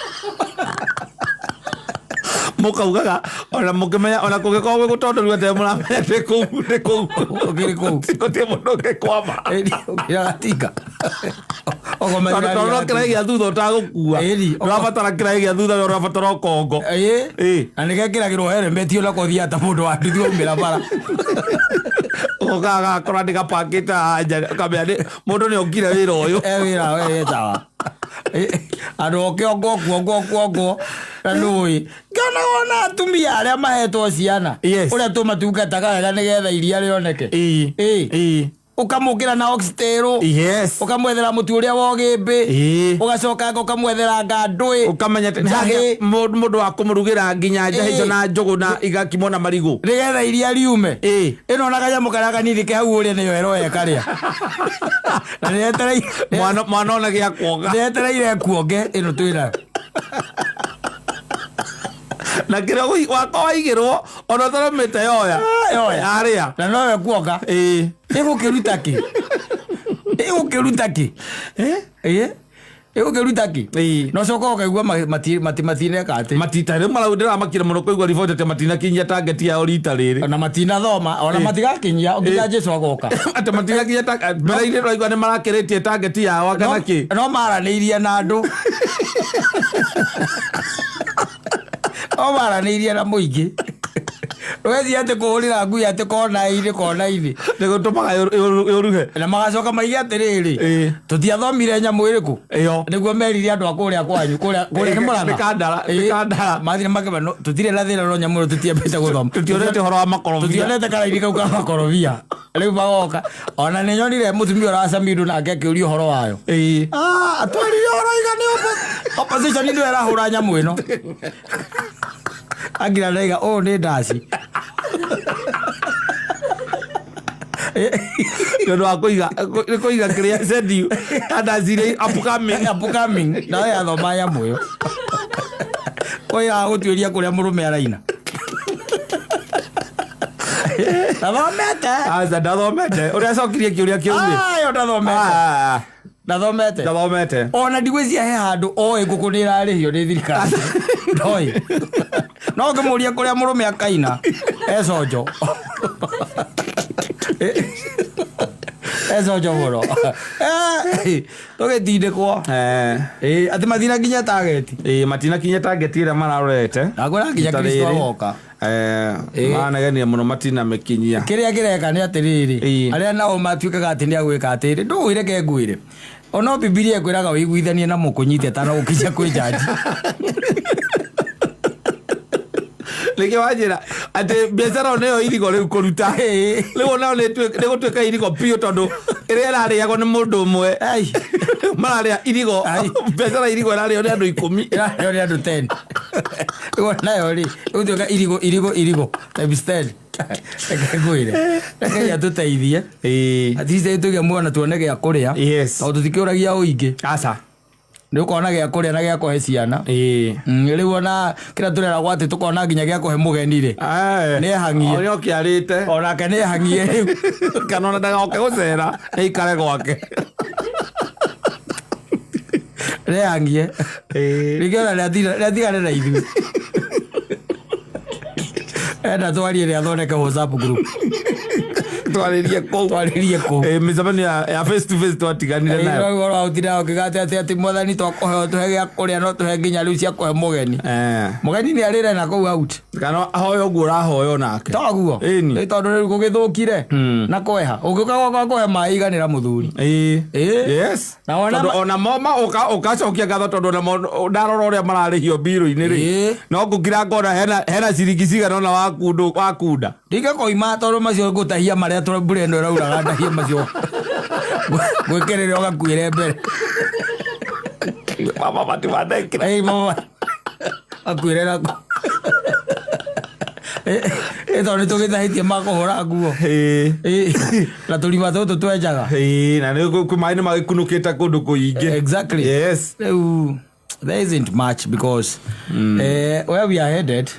mukaugaga ona mukimenya ona kugikorwo gwi gutondu rwete muramenya ndi kuu ukiri kuu gutie mundu ngikwama gatinga tondu kirai gia thutha utagukua urabatara kirai gia thutha urabatara ukongo na nigekiragirwo helmet ona kuthia ta mundu wa nduthi umira bara ugaga korwo ndigapakite anja kamenya mundu ni okire wira uyu wira wetawa andu okiongo na nui ngionaga ona atumia aria mahetwo ciana uria tumatungataga wega nigetha iria rioneke ukamukira na oxtail ukamwethera mutu uria wa gimbi ugacoka ukamwethera ngandui ukamenya mundu wa kumurugira nginya njahijo na njugu na igakimo na marigu nigetha iria riume ino na kanyamu karia kanini ke hau uria niyo eroe karia na nieterei mwana ona gia kuonga nietereire kuonge ino twina na kira wakwa waigirwo ona tharomite yoya aria na nowe kuonga igukiruta ki igukiruta ki no coka ukaigua matineka ati matitare maraundira makira muno kuigua riboti ati matina kinyia target yao rita riri ona matina thoma ona matigakinyia nginya Jesu agoka ati matina kinyia target mbere-ini raigua ni marakiritie target yao akana ki no maraniirie na andu o maraniirie na muingi Wezi ate kuhurira ngui ate kona ini nego tomaga yoruhe na magacoka maigi atiriri tutiathomire nyamu iriku niguo merire andu akuria kwanyu kuria ni Murang'a nikandara mathire makeba tutire na thina no nyamu tutiambite guthoma tutionete horo wa makorobia tutionete karaini kau ka makorobia riu magoka ona ni nyonire mutumia uracamirwo na akiurio horo wayo atwarire horo igani opposition ndio erahura nyamu ino agira ndaiga ni ndaci ndio akuiga kiria sendi andazire upcoming na ya thoma ya moyo oya gutuiria kuria murume araina ndathomete uria cokirie kiuria kiu ndathomete ona ndigwizia he handu oe nguku ni irarihio ni thirikari ndoi no ngimuria kuria murume akaina econjo econjo muro tugitindikwo ati mathina nginya target matina kinya target ira mararorete agora nginya Kristo agoka manegenia muno matina mekinyia kiria kireka ni atiriri aria nao matuikaga ati ni agwika atiri nduire ke nguire ono Biblia ekwiraga wiguithanie na mukunyite tana ukinya kwi jaji leke wajira ati biashara oneyo irigo riu kuruta riu nao ni gutuika irigo pio tondu iria irariagwo ni mundu umwe mararia irigo biashara irigo irario ni andu 10 irario ni andu 10 riu nayo ri gutuika irigo times 10 nguire ya tuteithie at least tuge muona tuone gya kuria o tutikiuragia uingi aca ni ukona gya kuria na gya kuhe ciana riu ona kira turera gwati tukona nginya gya kuhe mugeni ri ni hangie orio kiarite onake ni hangie riu kana ona ndagoke gucera ikare gwake ni hangie rigiona riathigane na ithu enda twarie ria thondeke WhatsApp group twaririe ko mizabani ya face to face twatiganire nayo goro autira okigate ati mwathani twakohe tuhe gya kuria no tuhe nginya riu cia kuhe mugeni mugeni ni arire na kou out kana ahoyo gura hoyo nake taguo ni tondu riu gugithukire na kweha ugiuka kwa kuhe maiganira muthuri yes na ona moma ukacokia gatho tondu na ndarora uria mararihio biro-ini ri no ngukira ngona hena ciringi cigana ona wakunda ndinga koima tondu macio ngutahia maria mbura ino irauraga ndahia macio gwikerere ugakuire mbere mama mati mandekira mama akuire nako tondu tugithahitie makuhura nguo na turima tutu twenjaga na ni mai ni magikunukite kundu kuingi exactly yes there isn't much because where we are headed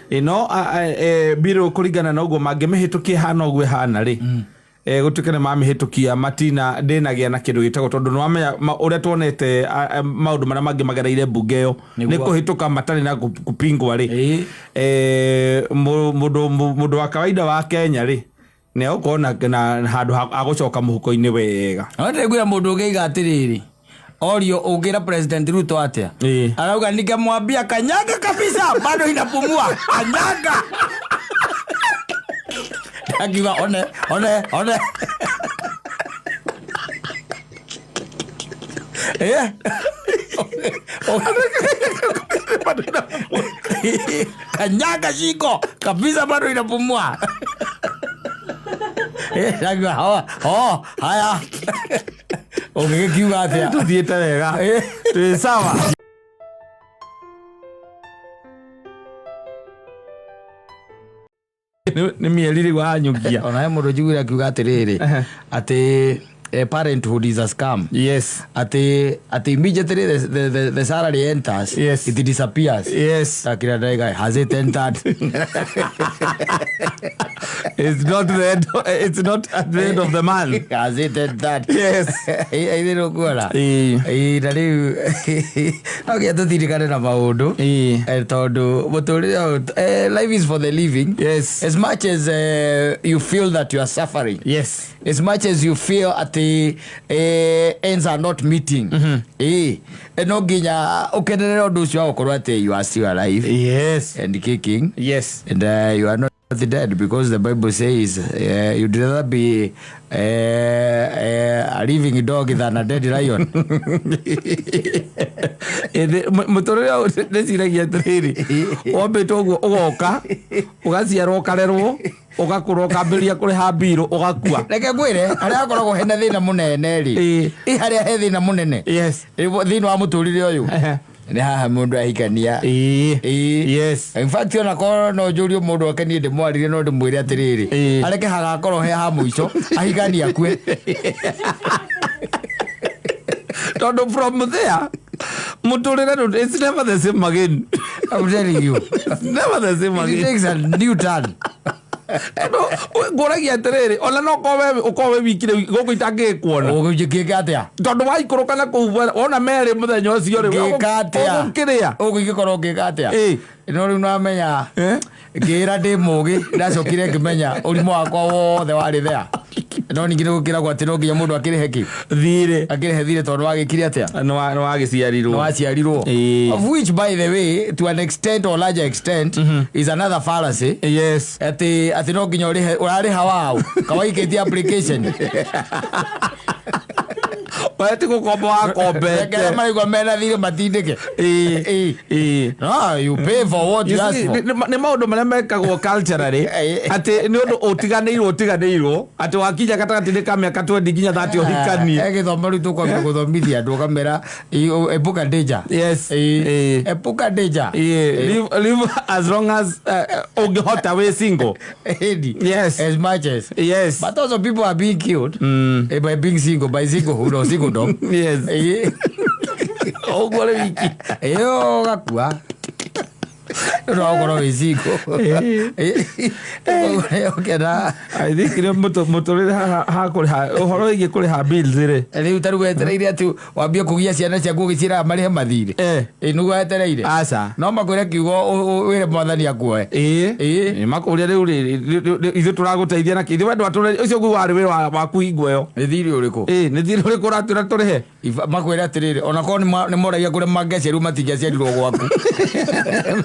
biro kuringana na uguo mangimihitukia hana uguo hana ri gutukene mamihitukia matina ndinagia na kindu gitagwo tondu nwamenya uria tuonete maundu maria mangi magereire mbunge yo ni kuhituka matari na kupingwa ri mundu wa kawaida wa Kenya ri ne ukona na handu agucoka muhuko-ini wega ndiguira mundu ugiiga atiriri orio ugira President Ruto atia arauga nikamwambia kanyaga kabisa bado inapumua kanyaga akiwa one kanyaga shiko kabisa bado inapumua akiwa haya ugikiuga atia tuthiete wega twi sawa ni mieliri wa nyugia ona mundu njiguira akiuga atiriri ati parenthood is a scam. Yes. At immediately the salary enters. Yes. It disappears. Yes. Takira guy has it entered? It's not the end. It's not at the end of the month. Has it entered? Yes. I didn't go la. Okay, to tirikane na maundu. Todo life is for the living. Yes. As much as you feel that you are suffering. Yes. As much as you feel at the ends are not meeting. No ginya ukenere undu ucio ukorwo ati you are still alive. Yes. And kicking. Yes. And you are not dead, because the Bible says you'd rather be a living dog than a dead lion. Mutorera ndeciragia atiriri wambite uguo ugoka ugaciarwo ukarerwo ugakũra ũkambĩrĩria kũrĩha mbirũ ũgakua. Reke ngwĩre harĩa hakoragwo hena thĩna mũnene rĩ, harĩa he thĩna mũnene thĩinĩ wa mũtũrĩre ũyũ nĩ haha mũndũ ahikania. In fact ona korwo no njũrie mũndũ akenie ndĩmwarire no ndĩmwĩre atĩrĩrĩ areke hagakorwo he ha mũico ahikania akue. Tondũ from there mũtũrĩre it's never the same again. I'm telling you, never the same again. It takes a new turn. Ngũragia atĩrĩrĩ ona no ũkorwo wĩwikire gũkũ itangĩkuona ũgĩkĩka atĩa tondũ waikũrũka na kũu ona merĩ mũthenya ũcio rĩ ũgũkĩrĩa ũgĩkorwo ngĩka atĩa no rĩu nĩwamenya ngĩra ndĩ mũgĩ ndacokire ngĩmenya ũrimũ wakwa wothe warĩ thea no ningĩ nĩgũkĩragwo atĩ no nginya mũndũ akĩrĩhe kĩ thirĩ akĩrĩhe thirĩ tondũ wagĩkire atĩa nĩwaciarirwo of which by the way to an extent or larger extent is another fallacy. Yes, atĩ no nginya ũrarĩha wao kawaikĩtie application wati gũkomba wakombete maigua mena thirĩ matindĩke. No, you pay for what you ask for. nĩ maũndũ marĩa mekagwo culturally atĩ nĩ ũndũ ũtiganĩirwo atĩ wakinya gatagatĩ-inĩ ka mĩaka 20 nginya 30 ũhikanie. Gĩthomo rĩu tũkwambia gũthomithia andũ ũkamera epuka danger. Yes, epuka danger. Live as long as ungĩhota wĩ single. Yes, as much as. Yes, but also people are being killed by being single, by singlehood or singledom. Yes. Ogore wiki eyo gakua no ogoro wiziko okera I think ile mũtũrĩre ha kũrĩha ũhoro wĩgiĩ kũrĩha bills rĩ rĩu tarĩ wetereire atĩ wambie kũgia ciana ciaku ũgĩciĩraga marĩhe mathirĩ nĩguo wetereire aca no makwĩre kiugo wĩre mwathani akuoe makũria rĩu ithuĩ tũragũteithia na kĩithĩ wendo atũre ũcio guo warĩ wĩra waku hingo ĩyo nĩ thirĩ ũrĩkũ nĩ thirĩ ũrĩkũ ũratwĩra tũrĩhe makwĩre atĩrĩrĩ ona korwo nĩ moragia kũrĩa mangĩaciarirwo matingĩaciarirwo gwaku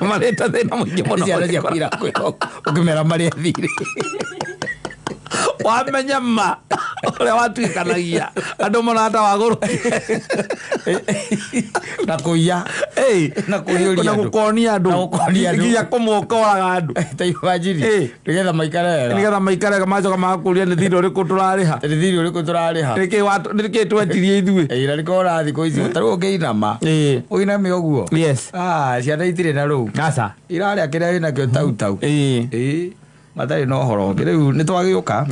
marĩta thĩna mũingĩ mũno ciana ciaku irakwĩra ũkĩmera marĩhe thirĩ wamenya ma ũrĩa watuĩkanagia andũ marata wagũrũ na kũiya na gũkonia andũ nginya kũmokoraga andũ taimajiri nĩgetha maikare wega macoka magakũria nĩ thirĩ ũrĩkũ tũrarĩha nĩkĩĩ twetirie ithuĩ na nĩkora thikũ ici tarĩu ũngĩinama ũiname ũguo ciana itirĩ na rũu irarĩa kĩrĩa wĩnakĩo tautau matarĩ na ũhoro rĩu nĩtwagĩũka